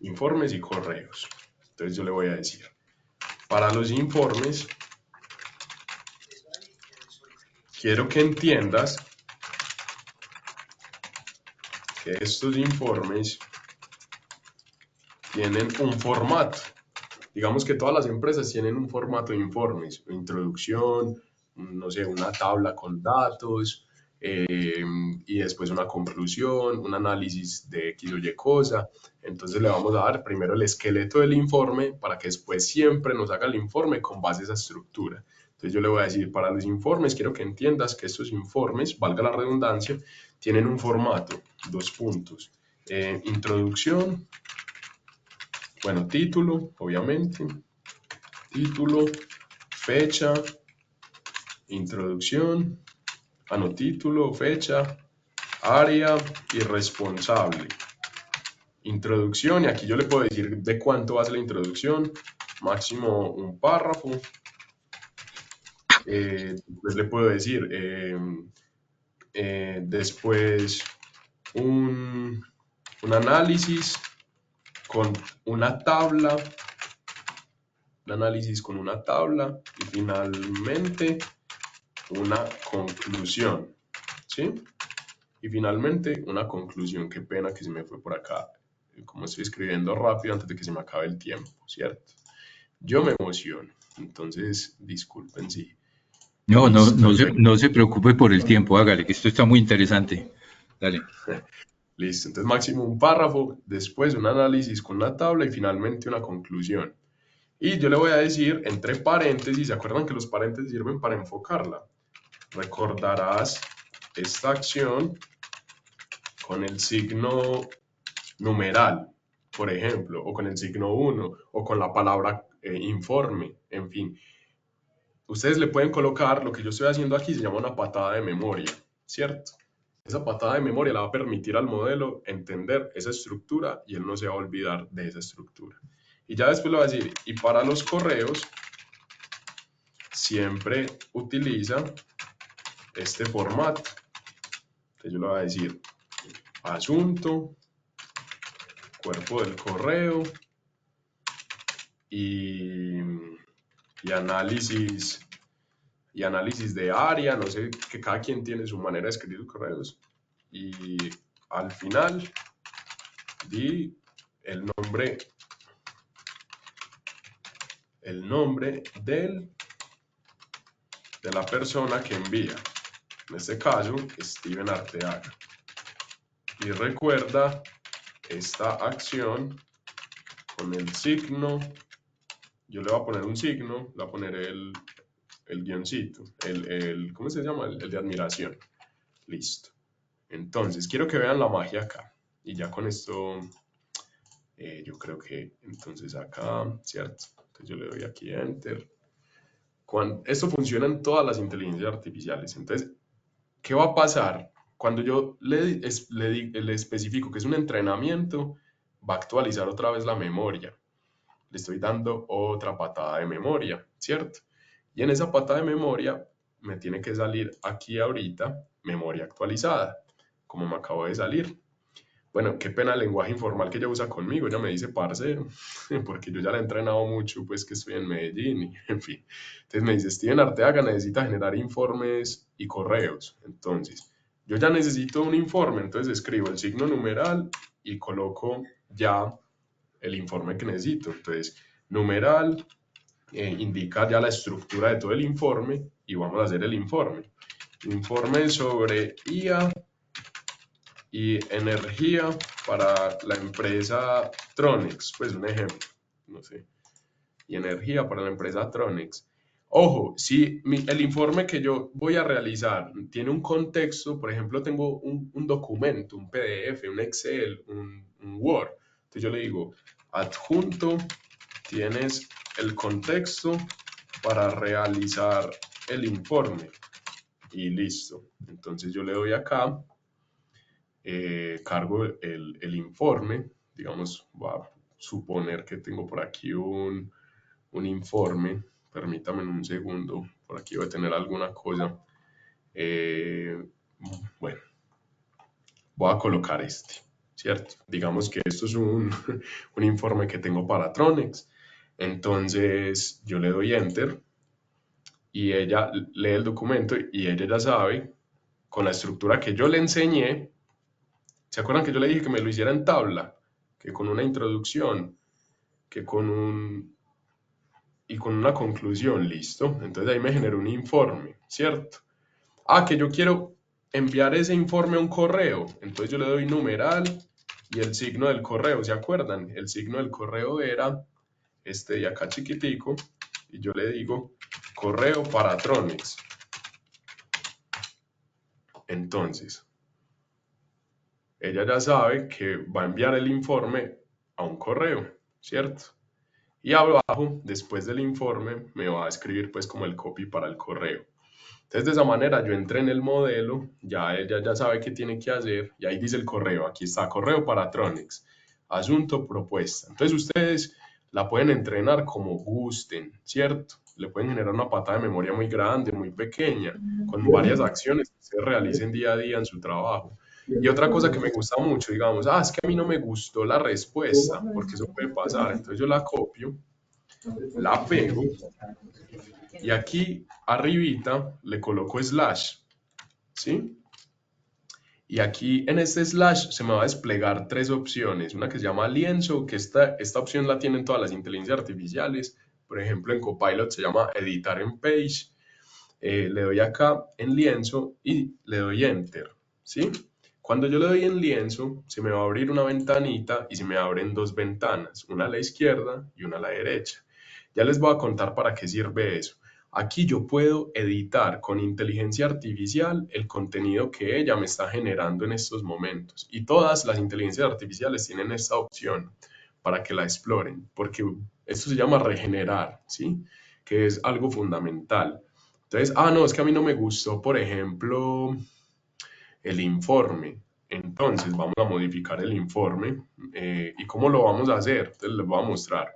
Informes y correos. Entonces yo le voy a decir, para los informes, quiero que entiendas que estos informes tienen un formato. Digamos que todas las empresas tienen un formato de informes, introducción, no sé, una tabla con datos, y después una conclusión, un análisis de X o Y cosa. Entonces le vamos a dar primero el esqueleto del informe para que después siempre nos haga el informe con base a esa estructura. Entonces yo le voy a decir, para los informes quiero que entiendas que estos informes, valga la redundancia, tienen un formato, 2 puntos. Introducción, bueno, título, obviamente, título, fecha, introducción, título, fecha, área y responsable. Introducción, y aquí yo le puedo decir de cuánto va a ser la introducción, máximo un párrafo. Después le puedo decir, después un análisis con una tabla, y finalmente una conclusión, ¿sí? Y finalmente una conclusión. Qué pena que se me fue por acá, como estoy escribiendo rápido antes de que se me acabe el tiempo, ¿cierto? Yo me emociono, entonces disculpen si... No, Listo, no se preocupe por el tiempo, hágale, que esto está muy interesante. Dale. Listo, entonces máximo un párrafo, después un análisis con una tabla y finalmente una conclusión. Y yo le voy a decir entre paréntesis, ¿se acuerdan que los paréntesis sirven para enfocarla? Recordarás esta acción con el signo numeral, por ejemplo, o con el signo 1, o con la palabra informe, en fin. Ustedes le pueden colocar, lo que yo estoy haciendo aquí se llama una patada de memoria, ¿cierto? Esa patada de memoria le va a permitir al modelo entender esa estructura y él no se va a olvidar de esa estructura. Y ya después le va a decir, y para los correos, siempre utiliza este formato. Entonces yo le voy a decir, asunto, cuerpo del correo y análisis de área, no sé, que cada quien tiene su manera de escribir sus correos. Y al final di el nombre de la persona que envía, en este caso Steven Arteaga, y recuerda esta acción con el signo yo le voy a poner un signo, le voy a poner el guioncito, ¿cómo se llama? El de admiración. Listo. Entonces, quiero que vean la magia acá. Y ya con esto, yo creo que entonces acá, ¿cierto? Entonces yo le doy aquí Enter. Esto funciona en todas las inteligencias artificiales. Entonces, ¿qué va a pasar? Cuando yo le especifico que es un entrenamiento, va a actualizar otra vez la memoria. Le estoy dando otra patada de memoria, ¿cierto? Y en esa patada de memoria me tiene que salir aquí ahorita memoria actualizada, como me acabo de salir. Bueno, qué pena el lenguaje informal que ella usa conmigo, ella me dice parcero, porque yo ya la he entrenado mucho, pues que estoy en Medellín, y, en fin. Entonces me dice, Steven Arteaga necesita generar informes y correos. Entonces, yo ya necesito un informe, entonces escribo el signo numeral y coloco ya el informe que necesito. Entonces, numeral indica ya la estructura de todo el informe y vamos a hacer el informe. Informe sobre IA y energía para la empresa Tronex, pues un ejemplo, no sé, y energía para la empresa Tronex. Ojo, si el informe que yo voy a realizar tiene un contexto, por ejemplo, tengo un documento, un PDF, un Excel, un Word, entonces yo le digo, adjunto, tienes el contexto para realizar el informe y listo. Entonces yo le doy acá, cargo el informe, digamos, voy a suponer que tengo por aquí un informe, permítame un segundo, por aquí voy a tener alguna cosa. Bueno, voy a colocar este, ¿cierto? Digamos que esto es un informe que tengo para Tronex, entonces yo le doy Enter y ella lee el documento y ella ya sabe, con la estructura que yo le enseñé. ¿Se acuerdan que yo le dije que me lo hiciera en tabla? Que con una introducción, que y con una conclusión, listo. Entonces ahí me generó un informe, ¿cierto? Ah, que yo quiero enviar ese informe a un correo. Entonces yo le doy numeral y el signo del correo, ¿se acuerdan? El signo del correo era este de acá chiquitico y yo le digo correo para Tronex. Entonces, ella ya sabe que va a enviar el informe a un correo, ¿cierto? Y abajo, después del informe, me va a escribir pues como el copy para el correo. Entonces de esa manera yo entré en el modelo, ya ella ya sabe qué tiene que hacer y ahí dice el correo, aquí está, correo para Tronex, asunto, propuesta. Entonces ustedes la pueden entrenar como gusten, ¿cierto? Le pueden generar una patada de memoria muy grande, muy pequeña, con varias acciones que se realicen día a día en su trabajo. Y otra cosa que me gusta mucho, digamos, es que a mí no me gustó la respuesta, porque eso puede pasar. Entonces yo la copio, la pego y aquí arribita le coloco slash, ¿sí? Y aquí en este slash se me va a desplegar tres opciones. Una que se llama lienzo, que esta opción la tienen todas las inteligencias artificiales. Por ejemplo, en Copilot se llama editar en page. Le doy acá en lienzo y le doy enter, ¿sí? Cuando yo le doy en lienzo, se me va a abrir una ventanita y se me abren dos ventanas, una a la izquierda y una a la derecha. Ya les voy a contar para qué sirve eso. Aquí yo puedo editar con inteligencia artificial el contenido que ella me está generando en estos momentos. Y todas las inteligencias artificiales tienen esta opción para que la exploren, porque esto se llama regenerar, ¿sí? Que es algo fundamental. Entonces, no, es que a mí no me gustó, por ejemplo, el informe. Entonces, vamos a modificar el informe. ¿Y cómo lo vamos a hacer? Entonces, les voy a mostrar,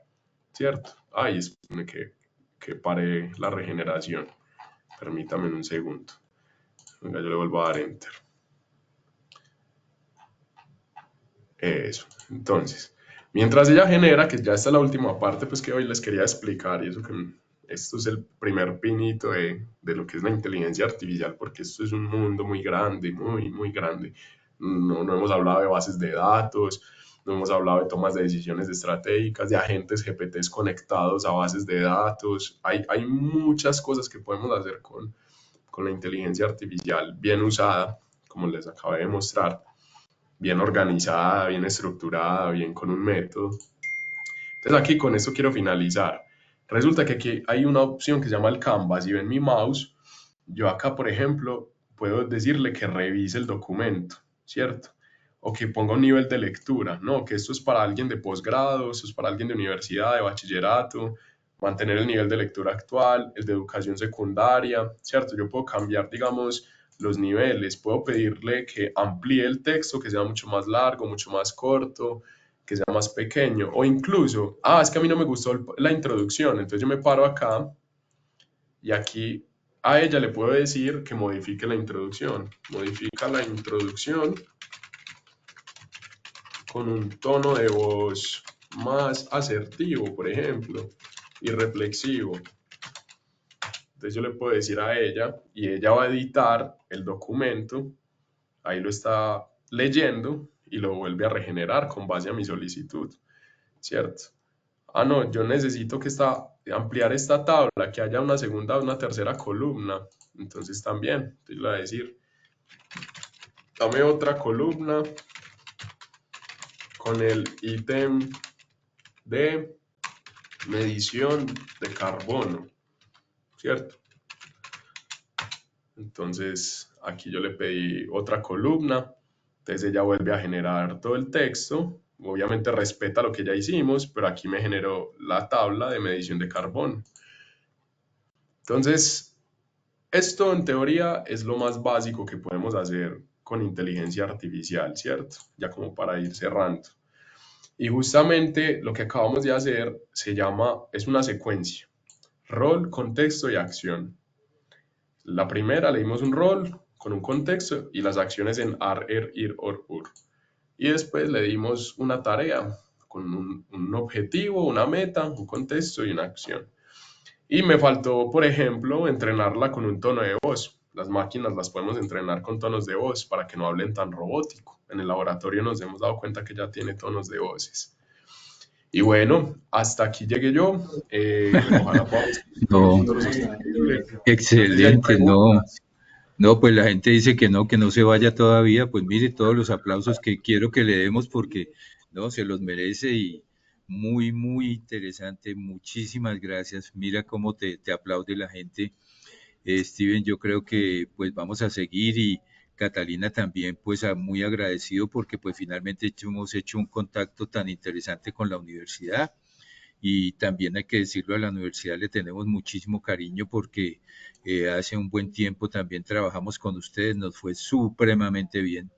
¿cierto? Ay, espérenme que pare la regeneración. Permítame un segundo. Venga, yo le vuelvo a dar Enter. Eso. Entonces, mientras ella genera, que ya está la última parte, pues que hoy les quería explicar, y eso que esto es el primer pinito de lo que es la inteligencia artificial, porque esto es un mundo muy grande, muy, muy grande. No hemos hablado de bases de datos, no hemos hablado de tomas de decisiones estratégicas, de agentes GPTs conectados a bases de datos. Hay muchas cosas que podemos hacer con la inteligencia artificial bien usada, como les acabé de mostrar, bien organizada, bien estructurada, bien con un método. Entonces aquí con esto quiero finalizar. Resulta que aquí hay una opción que se llama el Canvas y ven mi mouse. Yo acá, por ejemplo, puedo decirle que revise el documento, ¿cierto? O que ponga un nivel de lectura, ¿no? Que esto es para alguien de posgrado, esto es para alguien de universidad, de bachillerato, mantener el nivel de lectura actual, el de educación secundaria, ¿cierto? Yo puedo cambiar, digamos, los niveles, puedo pedirle que amplíe el texto, que sea mucho más largo, mucho más corto, que sea más pequeño, o incluso, es que a mí no me gustó la introducción, entonces yo me paro acá y aquí a ella le puedo decir que modifique la introducción. Modifica la introducción con un tono de voz más asertivo, por ejemplo, y reflexivo. Entonces yo le puedo decir a ella y ella va a editar el documento, ahí lo está leyendo y lo vuelve a regenerar con base a mi solicitud, ¿cierto? No, yo necesito que ampliar esta tabla, que haya una segunda o una tercera columna. Entonces también, entonces le voy a decir, dame otra columna con el ítem de medición de carbono, ¿cierto? Entonces aquí yo le pedí otra columna, entonces ella vuelve a generar todo el texto, obviamente respeta lo que ya hicimos, pero aquí me generó la tabla de medición de carbono. Entonces, esto en teoría es lo más básico que podemos hacer con inteligencia artificial, ¿cierto? Ya como para ir cerrando. Y justamente lo que acabamos de hacer es una secuencia, rol, contexto y acción. La primera le dimos un rol con un contexto y las acciones en ar, er, ir, or, ur. Y después le dimos una tarea con un objetivo, una meta, un contexto y una acción. Y me faltó, por ejemplo, entrenarla con un tono de voz. Las máquinas las podemos entrenar con tonos de voz para que no hablen tan robótico. En el laboratorio nos hemos dado cuenta que ya tiene tonos de voces. Y bueno, hasta aquí llegué yo. Ojalá podamos No, futuro sostenible. No sé si hay excelente, no. preguntas. No, pues la gente dice que no se vaya todavía. Pues mire todos los aplausos que quiero que le demos porque no, se los merece y muy, muy interesante. Muchísimas gracias. Mira cómo te aplaude la gente. Steven, yo creo que pues vamos a seguir y Catalina también pues muy agradecido porque pues finalmente hemos hecho un contacto tan interesante con la universidad y también hay que decirlo, a la universidad le tenemos muchísimo cariño porque hace un buen tiempo también trabajamos con ustedes, nos fue supremamente bien.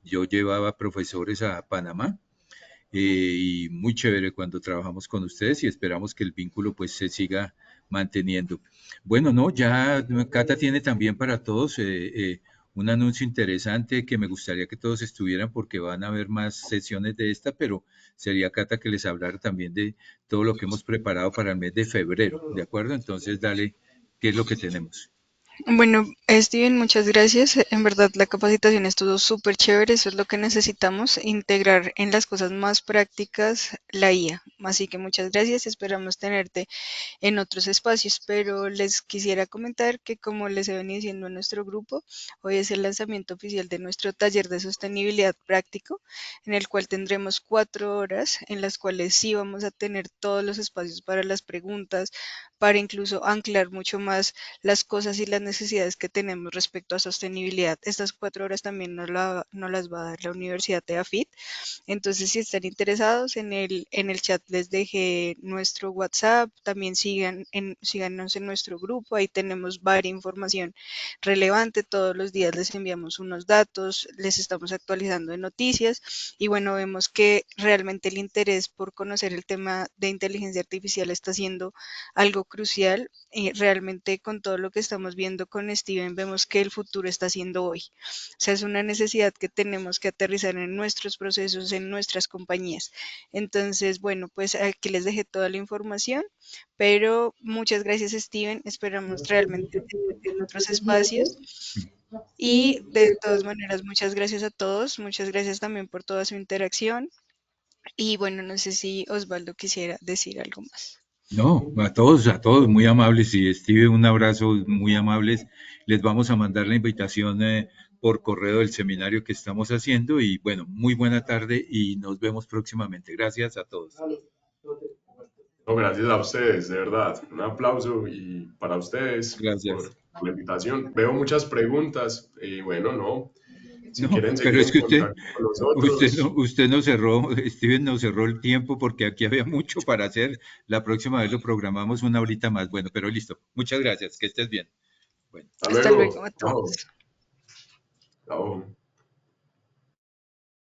Yo llevaba profesores a Panamá y muy chévere cuando trabajamos con ustedes y esperamos que el vínculo pues se siga manteniendo. Bueno, no, ya Cata tiene también para todos un anuncio interesante que me gustaría que todos estuvieran porque van a haber más sesiones de esta, pero sería Cata que les hablara también de todo lo que hemos preparado para el mes de febrero, ¿de acuerdo? Entonces, dale, ¿qué es lo que tenemos? Bueno, Steven, muchas gracias. En verdad, la capacitación estuvo súper chévere. Eso es lo que necesitamos, integrar en las cosas más prácticas la IA. Así que muchas gracias. Esperamos tenerte en otros espacios, pero les quisiera comentar que como les he venido diciendo en nuestro grupo, hoy es el lanzamiento oficial de nuestro taller de sostenibilidad práctico, en el cual tendremos 4 horas en las cuales sí vamos a tener todos los espacios para las preguntas, para incluso anclar mucho más las cosas y las necesidades que tenemos respecto a sostenibilidad. Estas 4 horas también nos las va a dar la Universidad de AFIT. Entonces, si están interesados, en el chat les dejé nuestro WhatsApp, también síganos en nuestro grupo, ahí tenemos varias información relevante, todos los días les enviamos unos datos, les estamos actualizando de noticias y bueno, vemos que realmente el interés por conocer el tema de inteligencia artificial está siendo algo crucial y realmente con todo lo que estamos viendo con Steven vemos que el futuro está siendo hoy. O sea, es una necesidad que tenemos que aterrizar en nuestros procesos, en nuestras compañías. Entonces, bueno, pues aquí les dejé toda la información, pero muchas gracias, Steven. Esperamos realmente tenerte en otros espacios. Y de todas maneras, muchas gracias a todos. Muchas gracias también por toda su interacción. Y bueno, no sé si Osvaldo quisiera decir algo más. No, a todos, muy amables. Y Steve, un abrazo, muy amables. Les vamos a mandar la invitación por correo del seminario que estamos haciendo. Y bueno, muy buena tarde y nos vemos próximamente. Gracias a todos. No, gracias a ustedes, de verdad. Un aplauso y para ustedes Gracias. por la invitación. Veo muchas preguntas y bueno, no. Si No, quieren pero seguir es en que contacto con nosotros, usted nos cerró, Steven nos cerró el tiempo porque aquí había mucho para hacer. La próxima vez lo programamos una horita más. Bueno, pero listo. Muchas gracias. Que estés bien. Bueno. hasta Hasta luego luego. a Chao. todos. Chao.